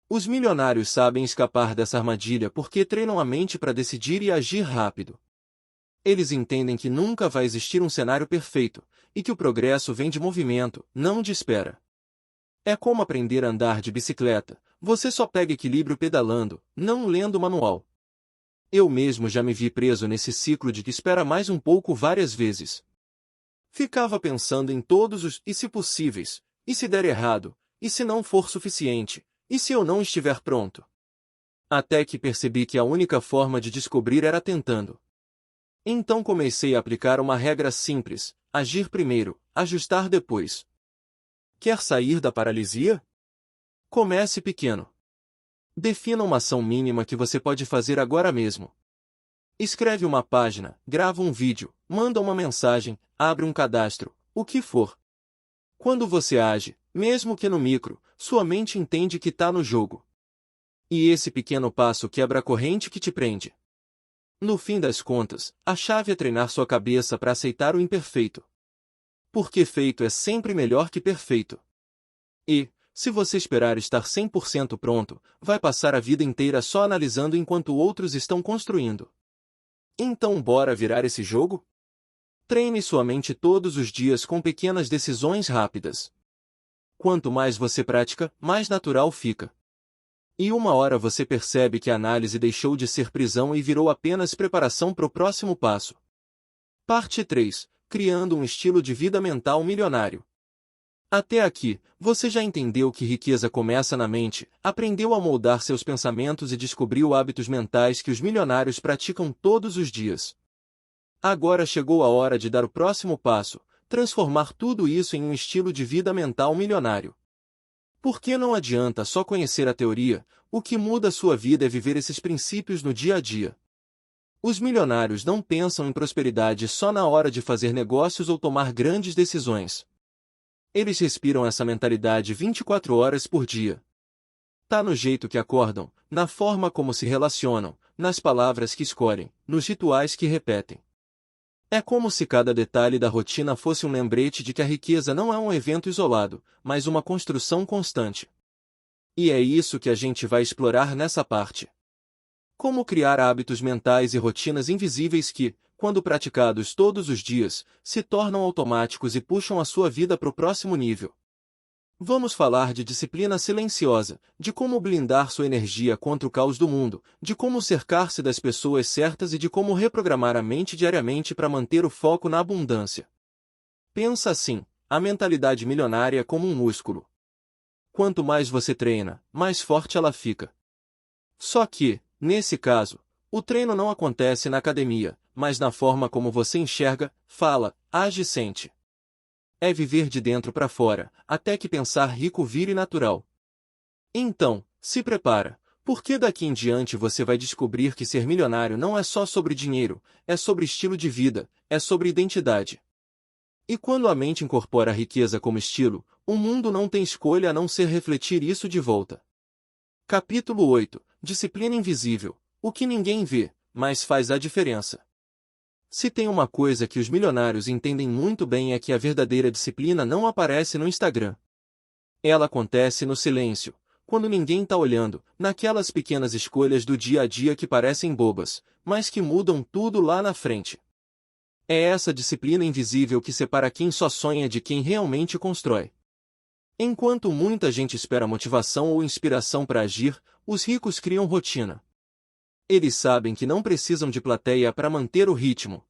Os milionários sabem escapar dessa armadilha porque treinam a mente para decidir e agir rápido. Eles entendem que nunca vai existir um cenário perfeito, e que o progresso vem de movimento, não de espera. É como aprender a andar de bicicleta, você só pega equilíbrio pedalando, não lendo o manual. Eu mesmo já me vi preso nesse ciclo de que espera mais um pouco várias vezes. Ficava pensando em todos os "e se possíveis", e se der errado, e se não for suficiente, e se eu não estiver pronto. Até que percebi que a única forma de descobrir era tentando. Então comecei a aplicar uma regra simples: agir primeiro, ajustar depois. Quer sair da paralisia? Comece pequeno. Defina uma ação mínima que você pode fazer agora mesmo. Escreve uma página, grava um vídeo, manda uma mensagem, abre um cadastro, o que for. Quando você age, mesmo que no micro, sua mente entende que está no jogo. E esse pequeno passo quebra a corrente que te prende. No fim das contas, a chave é treinar sua cabeça para aceitar o imperfeito. Porque feito é sempre melhor que perfeito. E, se você esperar estar 100% pronto, vai passar a vida inteira só analisando enquanto outros estão construindo. Então bora virar esse jogo? Treine sua mente todos os dias com pequenas decisões rápidas. Quanto mais você pratica, mais natural fica. E uma hora você percebe que a análise deixou de ser prisão e virou apenas preparação para o próximo passo. Parte 3. Criando um estilo de vida mental milionário. Até aqui, você já entendeu que riqueza começa na mente, aprendeu a moldar seus pensamentos e descobriu hábitos mentais que os milionários praticam todos os dias. Agora chegou a hora de dar o próximo passo, transformar tudo isso em um estilo de vida mental milionário. Porque não adianta só conhecer a teoria, o que muda a sua vida é viver esses princípios no dia a dia. Os milionários não pensam em prosperidade só na hora de fazer negócios ou tomar grandes decisões. Eles respiram essa mentalidade 24 horas por dia. Tá no jeito que acordam, na forma como se relacionam, nas palavras que escolhem, nos rituais que repetem. É como se cada detalhe da rotina fosse um lembrete de que a riqueza não é um evento isolado, mas uma construção constante. E é isso que a gente vai explorar nessa parte. Como criar hábitos mentais e rotinas invisíveis que, quando praticados todos os dias, se tornam automáticos e puxam a sua vida para o próximo nível. Vamos falar de disciplina silenciosa, de como blindar sua energia contra o caos do mundo, de como cercar-se das pessoas certas e de como reprogramar a mente diariamente para manter o foco na abundância. Pensa assim, a mentalidade milionária é como um músculo. Quanto mais você treina, mais forte ela fica. Só que, nesse caso, o treino não acontece na academia, mas na forma como você enxerga, fala, age e sente. É viver de dentro para fora, até que pensar rico vire natural. Então, se prepara, porque daqui em diante você vai descobrir que ser milionário não é só sobre dinheiro, é sobre estilo de vida, é sobre identidade. E quando a mente incorpora a riqueza como estilo, o mundo não tem escolha a não ser refletir isso de volta. Capítulo 8. Disciplina invisível. O que ninguém vê, mas faz a diferença. Se tem uma coisa que os milionários entendem muito bem é que a verdadeira disciplina não aparece no Instagram. Ela acontece no silêncio, quando ninguém está olhando, naquelas pequenas escolhas do dia a dia que parecem bobas, mas que mudam tudo lá na frente. É essa disciplina invisível que separa quem só sonha de quem realmente constrói. Enquanto muita gente espera motivação ou inspiração para agir, os ricos criam rotina. Eles sabem que não precisam de plateia para manter o ritmo.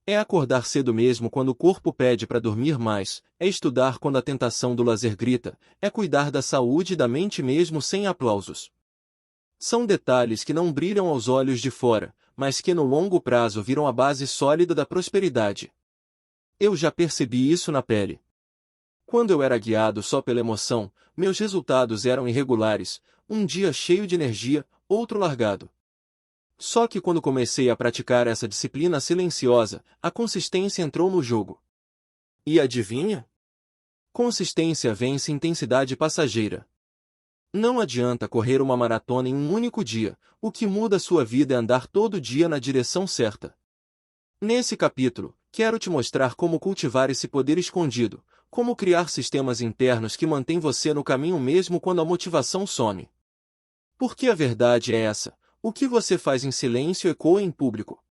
É acordar cedo mesmo quando o corpo pede para dormir mais, é estudar quando a tentação do lazer grita, é cuidar da saúde e da mente mesmo sem aplausos. São detalhes que não brilham aos olhos de fora, mas que no longo prazo viram a base sólida da prosperidade. Eu já percebi isso na pele. Quando eu era guiado só pela emoção, meus resultados eram irregulares, um dia cheio de energia, outro largado. Só que quando comecei a praticar essa disciplina silenciosa, a consistência entrou no jogo. E adivinha? Consistência vence intensidade passageira. Não adianta correr uma maratona em um único dia, o que muda sua vida é andar todo dia na direção certa. Nesse capítulo, quero te mostrar como cultivar esse poder escondido, como criar sistemas internos que mantêm você no caminho mesmo quando a motivação some. Porque a verdade é essa: o que você faz em silêncio ecoa em público.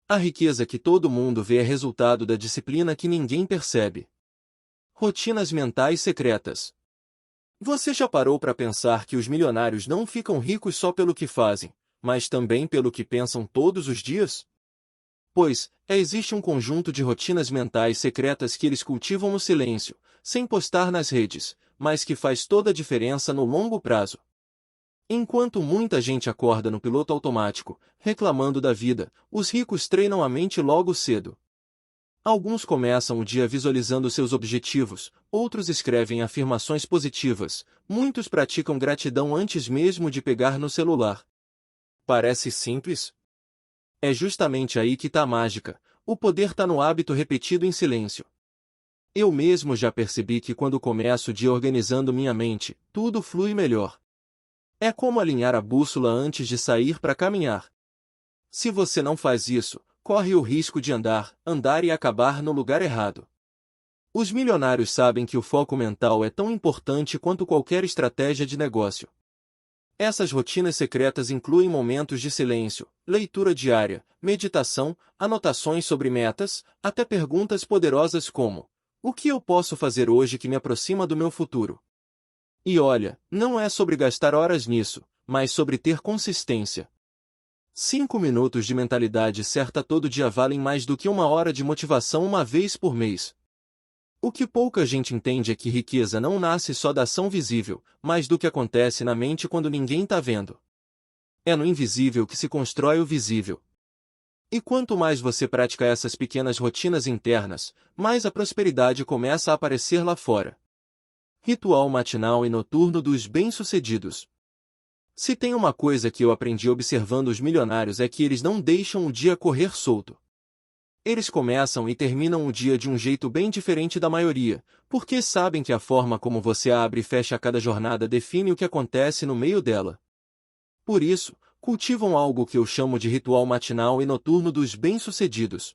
A riqueza que todo mundo vê é resultado da disciplina que ninguém percebe. Rotinas mentais secretas. Você já parou para pensar que os milionários não ficam ricos só pelo que fazem, mas também pelo que pensam todos os dias? Pois, existe um conjunto de rotinas mentais secretas que eles cultivam no silêncio, sem postar nas redes, mas que faz toda a diferença no longo prazo. Enquanto muita gente acorda no piloto automático, reclamando da vida, os ricos treinam a mente logo cedo. Alguns começam o dia visualizando seus objetivos, outros escrevem afirmações positivas, muitos praticam gratidão antes mesmo de pegar no celular. Parece simples? É justamente aí que está a mágica: o poder está no hábito repetido em silêncio. Eu mesmo já percebi que quando começo o dia organizando minha mente, tudo flui melhor. É como alinhar a bússola antes de sair para caminhar. Se você não faz isso, corre o risco de andar e acabar no lugar errado. Os milionários sabem que o foco mental é tão importante quanto qualquer estratégia de negócio. Essas rotinas secretas incluem momentos de silêncio, leitura diária, meditação, anotações sobre metas, até perguntas poderosas como: o que eu posso fazer hoje que me aproxima do meu futuro? E olha, não é sobre gastar horas nisso, mas sobre ter consistência. 5 minutos de mentalidade certa todo dia valem mais do que 1 hora de motivação uma vez por mês. O que pouca gente entende é que riqueza não nasce só da ação visível, mas do que acontece na mente quando ninguém está vendo. É no invisível que se constrói o visível. E quanto mais você pratica essas pequenas rotinas internas, mais a prosperidade começa a aparecer lá fora. Ritual matinal e noturno dos bem-sucedidos. Se tem uma coisa que eu aprendi observando os milionários é que eles não deixam o dia correr solto. Eles começam e terminam o dia de um jeito bem diferente da maioria, porque sabem que a forma como você abre e fecha cada jornada define o que acontece no meio dela. Por isso, cultivam algo que eu chamo de ritual matinal e noturno dos bem-sucedidos.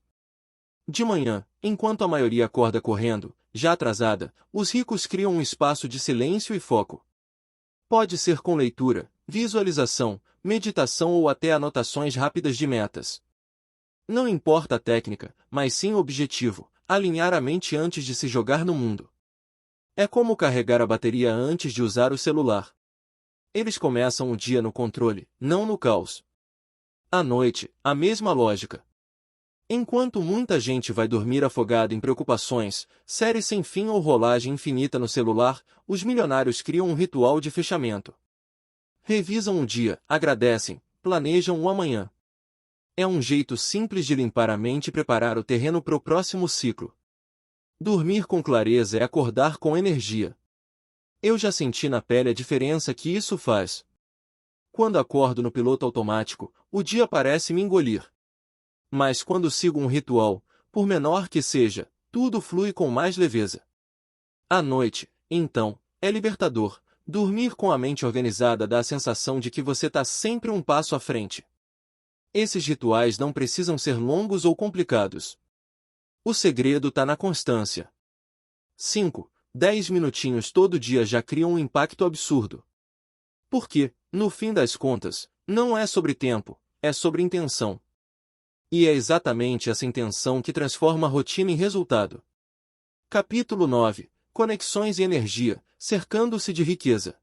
De manhã, enquanto a maioria acorda correndo, já atrasada, os ricos criam um espaço de silêncio e foco. Pode ser com leitura, visualização, meditação ou até anotações rápidas de metas. Não importa a técnica, mas sim o objetivo: alinhar a mente antes de se jogar no mundo. É como carregar a bateria antes de usar o celular. Eles começam o dia no controle, não no caos. À noite, a mesma lógica. Enquanto muita gente vai dormir afogada em preocupações, séries sem fim ou rolagem infinita no celular, os milionários criam um ritual de fechamento. Revisam o dia, agradecem, planejam o amanhã. É um jeito simples de limpar a mente e preparar o terreno para o próximo ciclo. Dormir com clareza é acordar com energia. Eu já senti na pele a diferença que isso faz. Quando acordo no piloto automático, o dia parece me engolir. Mas quando sigo um ritual, por menor que seja, tudo flui com mais leveza. À noite, então, é libertador. Dormir com a mente organizada dá a sensação de que você está sempre um passo à frente. Esses rituais não precisam ser longos ou complicados. O segredo está na constância. 5, 10 minutinhos todo dia já criam um impacto absurdo. Porque, no fim das contas, não é sobre tempo, é sobre intenção. E é exatamente essa intenção que transforma a rotina em resultado. Capítulo 9. Conexões e energia, cercando-se de riqueza.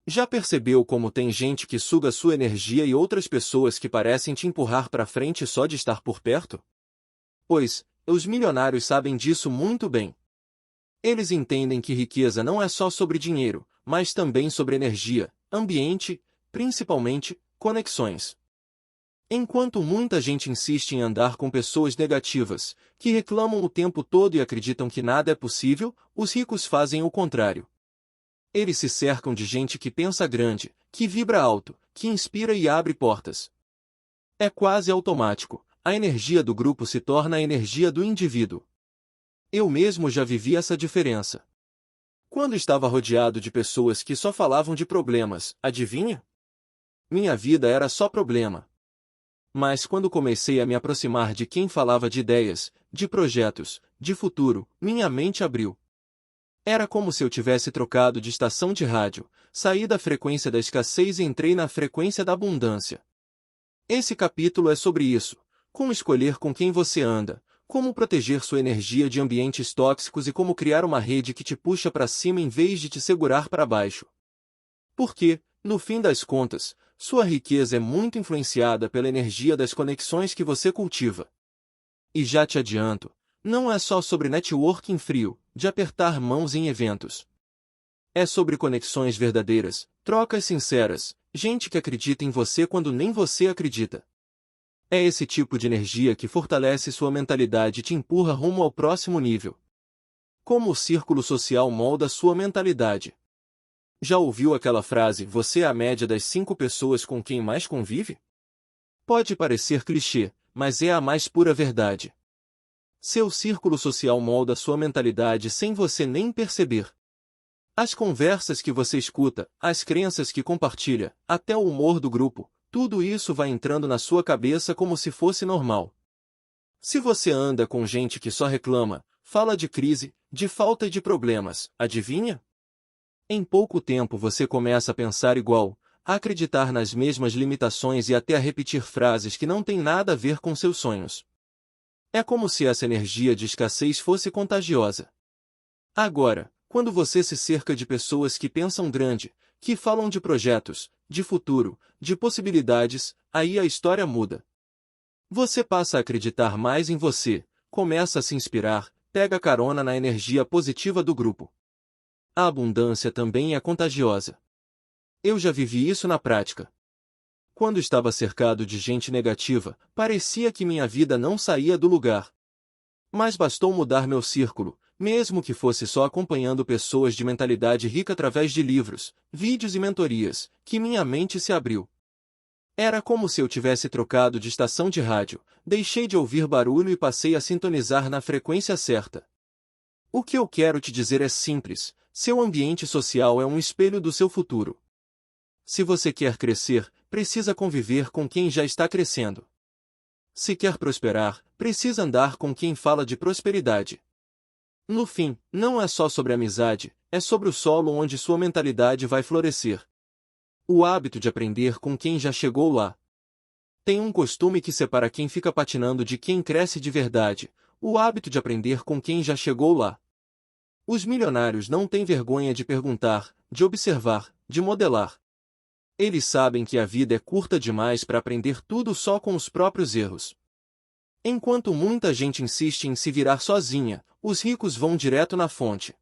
Já percebeu como tem gente que suga sua energia e outras pessoas que parecem te empurrar para frente só de estar por perto? Pois, os milionários sabem disso muito bem. Eles entendem que riqueza não é só sobre dinheiro, mas também sobre energia, ambiente, principalmente, conexões. Enquanto muita gente insiste em andar com pessoas negativas, que reclamam o tempo todo e acreditam que nada é possível, os ricos fazem o contrário. Eles se cercam de gente que pensa grande, que vibra alto, que inspira e abre portas. É quase automático, a energia do grupo se torna a energia do indivíduo. Eu mesmo já vivi essa diferença. Quando estava rodeado de pessoas que só falavam de problemas, adivinha? Minha vida era só problema. Mas quando comecei a me aproximar de quem falava de ideias, de projetos, de futuro, minha mente abriu. Era como se eu tivesse trocado de estação de rádio, saí da frequência da escassez e entrei na frequência da abundância. Esse capítulo é sobre isso: como escolher com quem você anda, como proteger sua energia de ambientes tóxicos e como criar uma rede que te puxa para cima em vez de te segurar para baixo. Porque, no fim das contas, sua riqueza é muito influenciada pela energia das conexões que você cultiva. E já te adianto, não é só sobre networking frio, de apertar mãos em eventos. É sobre conexões verdadeiras, trocas sinceras, gente que acredita em você quando nem você acredita. É esse tipo de energia que fortalece sua mentalidade e te empurra rumo ao próximo nível. Como o círculo social molda sua mentalidade. Já ouviu aquela frase, você é a média das 5 pessoas com quem mais convive? Pode parecer clichê, mas é a mais pura verdade. Seu círculo social molda sua mentalidade sem você nem perceber. As conversas que você escuta, as crenças que compartilha, até o humor do grupo, tudo isso vai entrando na sua cabeça como se fosse normal. Se você anda com gente que só reclama, fala de crise, de falta e de problemas, adivinha? Em pouco tempo você começa a pensar igual, a acreditar nas mesmas limitações e até a repetir frases que não têm nada a ver com seus sonhos. É como se essa energia de escassez fosse contagiosa. Agora, quando você se cerca de pessoas que pensam grande, que falam de projetos, de futuro, de possibilidades, aí a história muda. Você passa a acreditar mais em você, começa a se inspirar, pega carona na energia positiva do grupo. A abundância também é contagiosa. Eu já vivi isso na prática. Quando estava cercado de gente negativa, parecia que minha vida não saía do lugar. Mas bastou mudar meu círculo, mesmo que fosse só acompanhando pessoas de mentalidade rica através de livros, vídeos e mentorias, que minha mente se abriu. Era como se eu tivesse trocado de estação de rádio, deixei de ouvir barulho e passei a sintonizar na frequência certa. O que eu quero te dizer é simples: seu ambiente social é um espelho do seu futuro. Se você quer crescer, precisa conviver com quem já está crescendo. Se quer prosperar, precisa andar com quem fala de prosperidade. No fim, não é só sobre amizade, é sobre o solo onde sua mentalidade vai florescer. O hábito de aprender com quem já chegou lá. Tem um costume que separa quem fica patinando de quem cresce de verdade: o hábito de aprender com quem já chegou lá. Os milionários não têm vergonha de perguntar, de observar, de modelar. Eles sabem que a vida é curta demais para aprender tudo só com os próprios erros. Enquanto muita gente insiste em se virar sozinha, os ricos vão direto na fonte.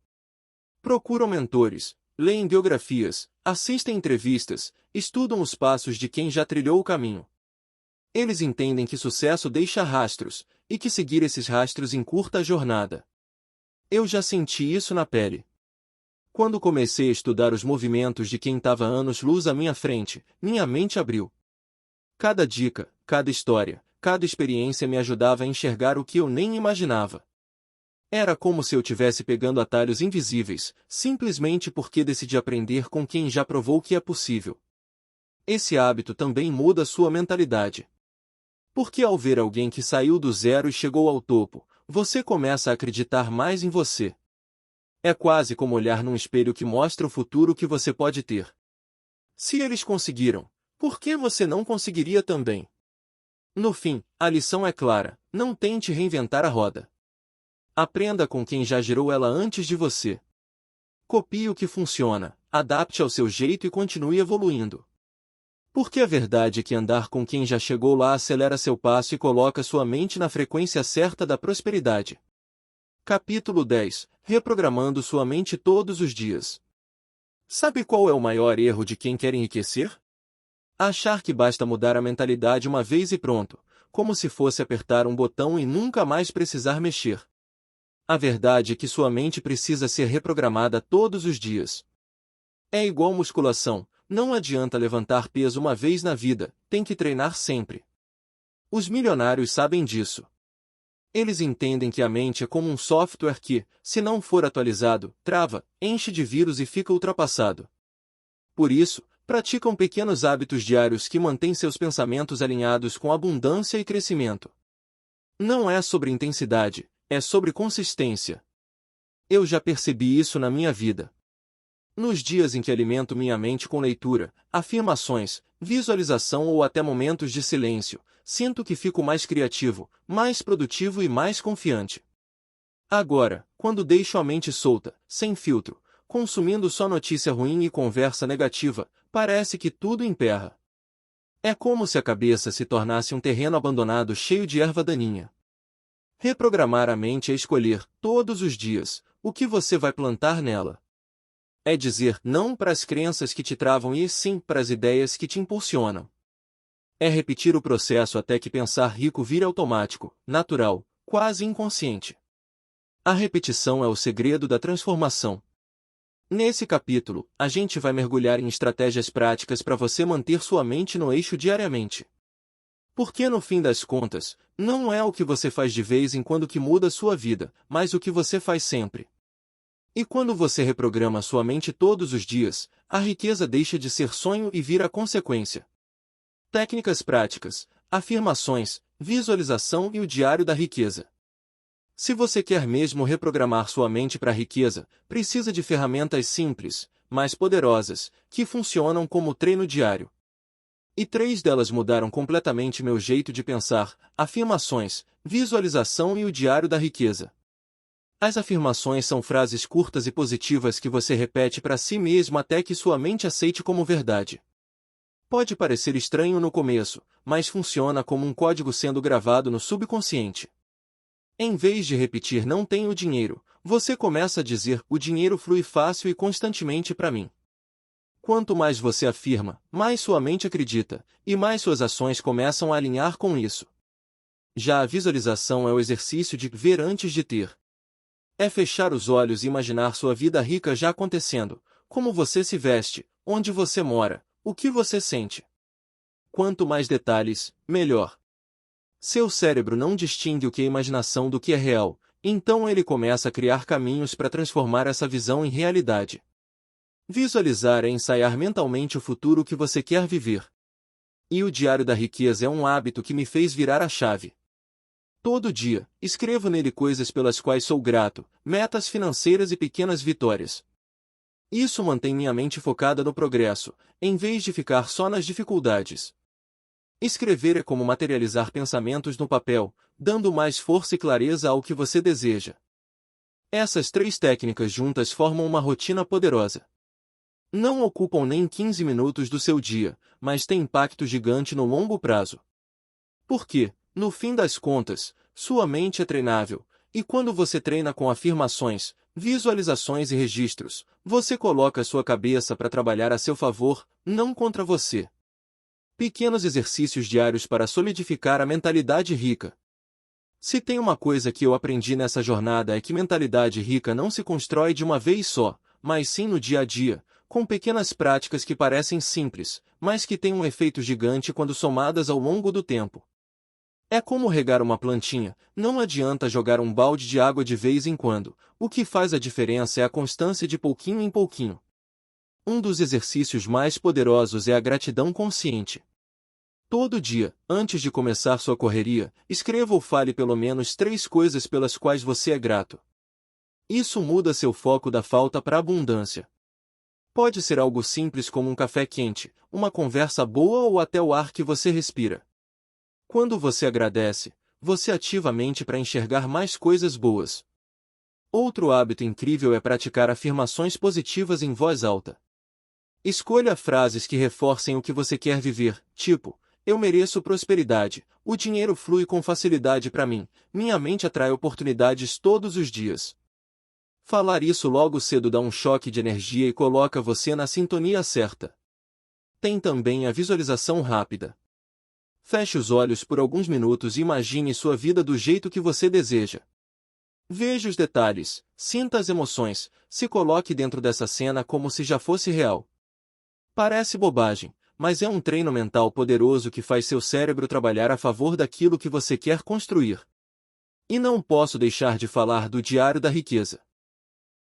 Procuram mentores, leem biografias, assistem entrevistas, estudam os passos de quem já trilhou o caminho. Eles entendem que sucesso deixa rastros, e que seguir esses rastros encurta a jornada. Eu já senti isso na pele. Quando comecei a estudar os movimentos de quem estava anos-luz à minha frente, minha mente abriu. Cada dica, cada história, cada experiência me ajudava a enxergar o que eu nem imaginava. Era como se eu estivesse pegando atalhos invisíveis, simplesmente porque decidi aprender com quem já provou que é possível. Esse hábito também muda sua mentalidade. Porque ao ver alguém que saiu do zero e chegou ao topo, você começa a acreditar mais em você. É quase como olhar num espelho que mostra o futuro que você pode ter. Se eles conseguiram, por que você não conseguiria também? No fim, a lição é clara: não tente reinventar a roda. Aprenda com quem já girou ela antes de você. Copie o que funciona, adapte ao seu jeito e continue evoluindo. Porque a verdade é que andar com quem já chegou lá acelera seu passo e coloca sua mente na frequência certa da prosperidade. Capítulo 10. Reprogramando sua mente todos os dias. Sabe qual é o maior erro de quem quer enriquecer? Achar que basta mudar a mentalidade uma vez e pronto, como se fosse apertar um botão e nunca mais precisar mexer. A verdade é que sua mente precisa ser reprogramada todos os dias. É igual musculação, não adianta levantar peso uma vez na vida, tem que treinar sempre. Os milionários sabem disso. Eles entendem que a mente é como um software que, se não for atualizado, trava, enche de vírus e fica ultrapassado. Por isso, praticam pequenos hábitos diários que mantêm seus pensamentos alinhados com abundância e crescimento. Não é sobre intensidade, é sobre consistência. Eu já percebi isso na minha vida. Nos dias em que alimento minha mente com leitura, afirmações, visualização ou até momentos de silêncio, sinto que fico mais criativo, mais produtivo e mais confiante. Agora, quando deixo a mente solta, sem filtro, consumindo só notícia ruim e conversa negativa, parece que tudo emperra. É como se a cabeça se tornasse um terreno abandonado cheio de erva daninha. Reprogramar a mente é escolher, todos os dias, o que você vai plantar nela. É dizer não para as crenças que te travam e sim para as ideias que te impulsionam. É repetir o processo até que pensar rico vire automático, natural, quase inconsciente. A repetição é o segredo da transformação. Nesse capítulo, a gente vai mergulhar em estratégias práticas para você manter sua mente no eixo diariamente. Porque no fim das contas, não é o que você faz de vez em quando que muda sua vida, mas o que você faz sempre. E quando você reprograma sua mente todos os dias, a riqueza deixa de ser sonho e vira consequência. Técnicas práticas, afirmações, visualização e o diário da riqueza. Se você quer mesmo reprogramar sua mente para a riqueza, precisa de ferramentas simples, mas poderosas, que funcionam como treino diário. E 3 delas mudaram completamente meu jeito de pensar: afirmações, visualização e o diário da riqueza. As afirmações são frases curtas e positivas que você repete para si mesmo até que sua mente aceite como verdade. Pode parecer estranho no começo, mas funciona como um código sendo gravado no subconsciente. Em vez de repetir "não tenho dinheiro", você começa a dizer "o dinheiro flui fácil e constantemente para mim". Quanto mais você afirma, mais sua mente acredita, e mais suas ações começam a alinhar com isso. Já a visualização é o exercício de ver antes de ter. É fechar os olhos e imaginar sua vida rica já acontecendo, como você se veste, onde você mora, o que você sente. Quanto mais detalhes, melhor. Seu cérebro não distingue o que é imaginação do que é real, então ele começa a criar caminhos para transformar essa visão em realidade. Visualizar é ensaiar mentalmente o futuro que você quer viver. E o diário da riqueza é um hábito que me fez virar a chave. Todo dia, escrevo nele coisas pelas quais sou grato, metas financeiras e pequenas vitórias. Isso mantém minha mente focada no progresso, em vez de ficar só nas dificuldades. Escrever é como materializar pensamentos no papel, dando mais força e clareza ao que você deseja. Essas 3 técnicas juntas formam uma rotina poderosa. Não ocupam nem 15 minutos do seu dia, mas têm impacto gigante no longo prazo. Porque, no fim das contas, sua mente é treinável, e quando você treina com afirmações, visualizações e registros, você coloca sua cabeça para trabalhar a seu favor, não contra você. Pequenos exercícios diários para solidificar a mentalidade rica. Se tem uma coisa que eu aprendi nessa jornada é que mentalidade rica não se constrói de uma vez só, mas sim no dia a dia, com pequenas práticas que parecem simples, mas que têm um efeito gigante quando somadas ao longo do tempo. É como regar uma plantinha, não adianta jogar um balde de água de vez em quando, o que faz a diferença é a constância de pouquinho em pouquinho. Um dos exercícios mais poderosos é a gratidão consciente. Todo dia, antes de começar sua correria, escreva ou fale pelo menos 3 coisas pelas quais você é grato. Isso muda seu foco da falta para a abundância. Pode ser algo simples como um café quente, uma conversa boa ou até o ar que você respira. Quando você agradece, você ativa a mente para enxergar mais coisas boas. Outro hábito incrível é praticar afirmações positivas em voz alta. Escolha frases que reforcem o que você quer viver, tipo: eu mereço prosperidade, o dinheiro flui com facilidade para mim, minha mente atrai oportunidades todos os dias. Falar isso logo cedo dá um choque de energia e coloca você na sintonia certa. Tem também a visualização rápida. Feche os olhos por alguns minutos e imagine sua vida do jeito que você deseja. Veja os detalhes, sinta as emoções, se coloque dentro dessa cena como se já fosse real. Parece bobagem, mas é um treino mental poderoso que faz seu cérebro trabalhar a favor daquilo que você quer construir. E não posso deixar de falar do Diário da Riqueza.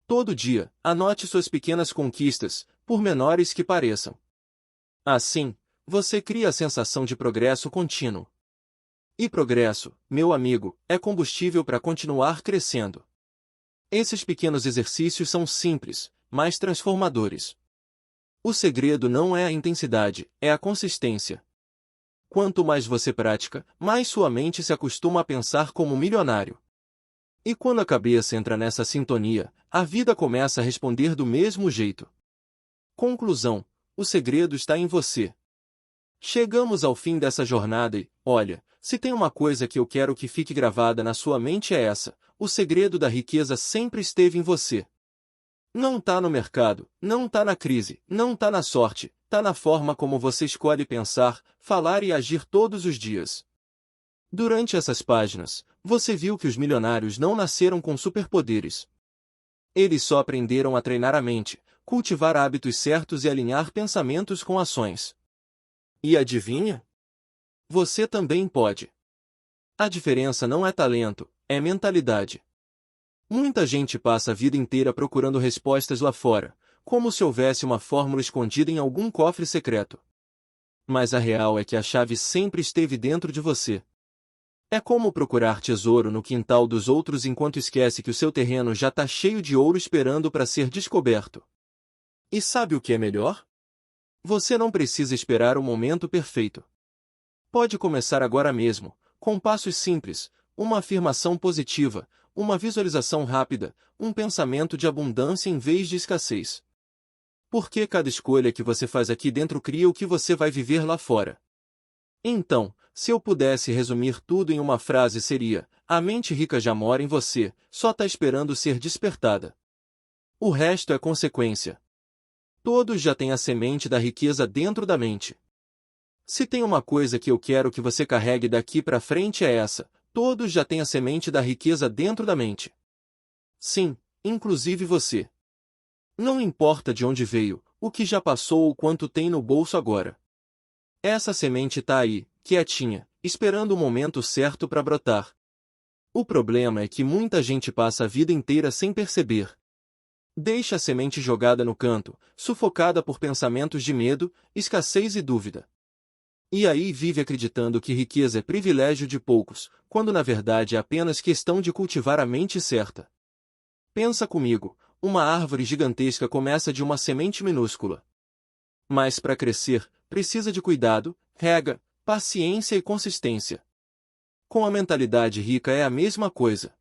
Todo dia, anote suas pequenas conquistas, por menores que pareçam. Assim, você cria a sensação de progresso contínuo. E progresso, meu amigo, é combustível para continuar crescendo. Esses pequenos exercícios são simples, mas transformadores. O segredo não é a intensidade, é a consistência. Quanto mais você pratica, mais sua mente se acostuma a pensar como milionário. E quando a cabeça entra nessa sintonia, a vida começa a responder do mesmo jeito. Conclusão: o segredo está em você. Chegamos ao fim dessa jornada e, olha, se tem uma coisa que eu quero que fique gravada na sua mente é essa: o segredo da riqueza sempre esteve em você. Não tá no mercado, não tá na crise, não tá na sorte, tá na forma como você escolhe pensar, falar e agir todos os dias. Durante essas páginas, você viu que os milionários não nasceram com superpoderes. Eles só aprenderam a treinar a mente, cultivar hábitos certos e alinhar pensamentos com ações. E adivinha? Você também pode. A diferença não é talento, é mentalidade. Muita gente passa a vida inteira procurando respostas lá fora, como se houvesse uma fórmula escondida em algum cofre secreto. Mas a real é que a chave sempre esteve dentro de você. É como procurar tesouro no quintal dos outros enquanto esquece que o seu terreno já está cheio de ouro esperando para ser descoberto. E sabe o que é melhor? Você não precisa esperar o momento perfeito. Pode começar agora mesmo, com passos simples, uma afirmação positiva, uma visualização rápida, um pensamento de abundância em vez de escassez. Porque cada escolha que você faz aqui dentro cria o que você vai viver lá fora. Então, se eu pudesse resumir tudo em uma frase seria: a mente rica já mora em você, só está esperando ser despertada. O resto é consequência. Todos já têm a semente da riqueza dentro da mente. Se tem uma coisa que eu quero que você carregue daqui para frente é essa: todos já têm a semente da riqueza dentro da mente. Sim, inclusive você. Não importa de onde veio, o que já passou ou quanto tem no bolso agora. Essa semente está aí, quietinha, esperando o momento certo para brotar. O problema é que muita gente passa a vida inteira sem perceber. Deixa a semente jogada no canto, sufocada por pensamentos de medo, escassez e dúvida. E aí vive acreditando que riqueza é privilégio de poucos, quando na verdade é apenas questão de cultivar a mente certa. Pensa comigo, uma árvore gigantesca começa de uma semente minúscula. Mas para crescer, precisa de cuidado, rega, paciência e consistência. Com a mentalidade rica é a mesma coisa.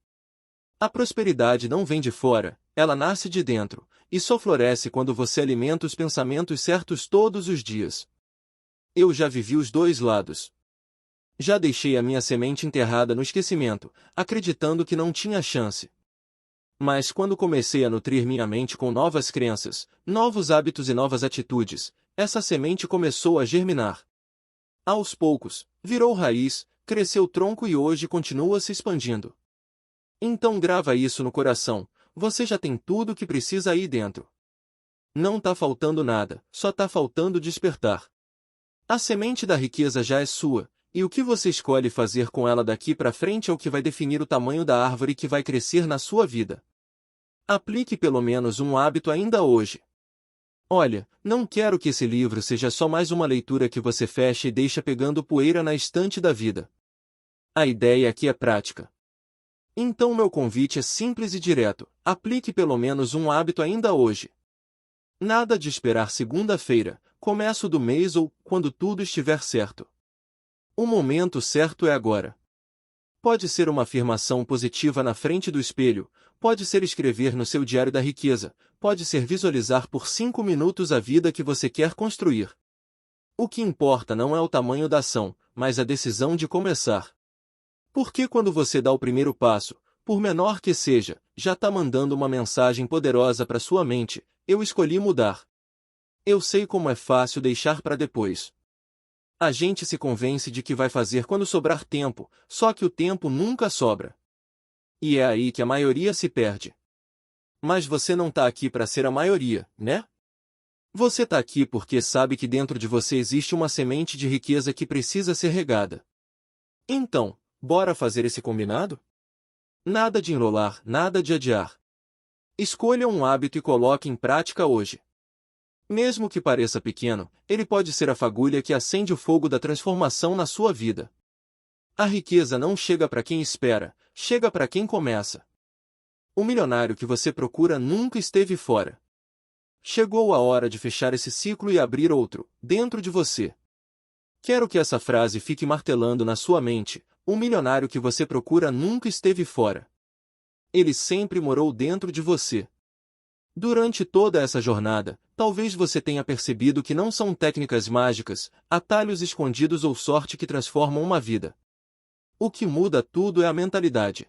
A prosperidade não vem de fora, ela nasce de dentro, e só floresce quando você alimenta os pensamentos certos todos os dias. Eu já vivi os dois lados. Já deixei a minha semente enterrada no esquecimento, acreditando que não tinha chance. Mas quando comecei a nutrir minha mente com novas crenças, novos hábitos e novas atitudes, essa semente começou a germinar. Aos poucos, virou raiz, cresceu tronco e hoje continua se expandindo. Então grava isso no coração, você já tem tudo o que precisa aí dentro. Não tá faltando nada, só tá faltando despertar. A semente da riqueza já é sua, e o que você escolhe fazer com ela daqui para frente é o que vai definir o tamanho da árvore que vai crescer na sua vida. Aplique pelo menos um hábito ainda hoje. Olha, não quero que esse livro seja só mais uma leitura que você fecha e deixa pegando poeira na estante da vida. A ideia aqui é prática. Então meu convite é simples e direto: aplique pelo menos um hábito ainda hoje. Nada de esperar segunda-feira, começo do mês ou quando tudo estiver certo. O momento certo é agora. Pode ser uma afirmação positiva na frente do espelho, pode ser escrever no seu diário da riqueza, pode ser visualizar por 5 minutos a vida que você quer construir. O que importa não é o tamanho da ação, mas a decisão de começar. Porque quando você dá o primeiro passo, por menor que seja, já está mandando uma mensagem poderosa para sua mente: eu escolhi mudar. Eu sei como é fácil deixar para depois. A gente se convence de que vai fazer quando sobrar tempo, só que o tempo nunca sobra. E é aí que a maioria se perde. Mas você não está aqui para ser a maioria, né? Você está aqui porque sabe que dentro de você existe uma semente de riqueza que precisa ser regada. Então, bora fazer esse combinado? Nada de enrolar, nada de adiar. Escolha um hábito e coloque em prática hoje. Mesmo que pareça pequeno, ele pode ser a fagulha que acende o fogo da transformação na sua vida. A riqueza não chega para quem espera, chega para quem começa. O milionário que você procura nunca esteve fora. Chegou a hora de fechar esse ciclo e abrir outro, dentro de você. Quero que essa frase fique martelando na sua mente: o milionário que você procura nunca esteve fora. Ele sempre morou dentro de você. Durante toda essa jornada, talvez você tenha percebido que não são técnicas mágicas, atalhos escondidos ou sorte que transformam uma vida. O que muda tudo é a mentalidade.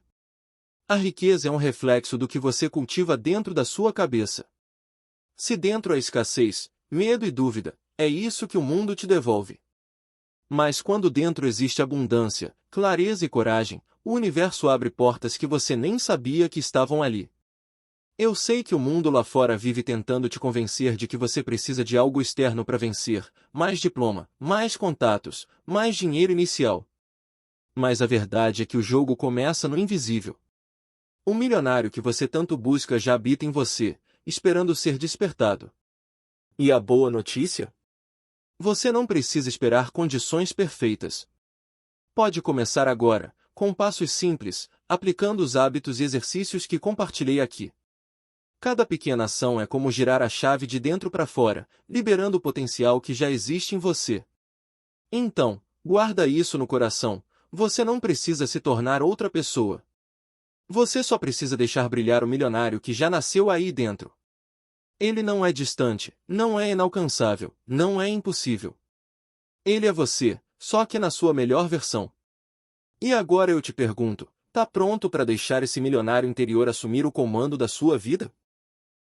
A riqueza é um reflexo do que você cultiva dentro da sua cabeça. Se dentro há escassez, medo e dúvida, é isso que o mundo te devolve. Mas quando dentro existe abundância, clareza e coragem, o universo abre portas que você nem sabia que estavam ali. Eu sei que o mundo lá fora vive tentando te convencer de que você precisa de algo externo para vencer, mais diploma, mais contatos, mais dinheiro inicial. Mas a verdade é que o jogo começa no invisível. O milionário que você tanto busca já habita em você, esperando ser despertado. E a boa notícia? Você não precisa esperar condições perfeitas. Pode começar agora, com passos simples, aplicando os hábitos e exercícios que compartilhei aqui. Cada pequena ação é como girar a chave de dentro para fora, liberando o potencial que já existe em você. Então, guarda isso no coração: você não precisa se tornar outra pessoa. Você só precisa deixar brilhar o milionário que já nasceu aí dentro. Ele não é distante, não é inalcançável, não é impossível. Ele é você, só que na sua melhor versão. E agora eu te pergunto: tá pronto para deixar esse milionário interior assumir o comando da sua vida?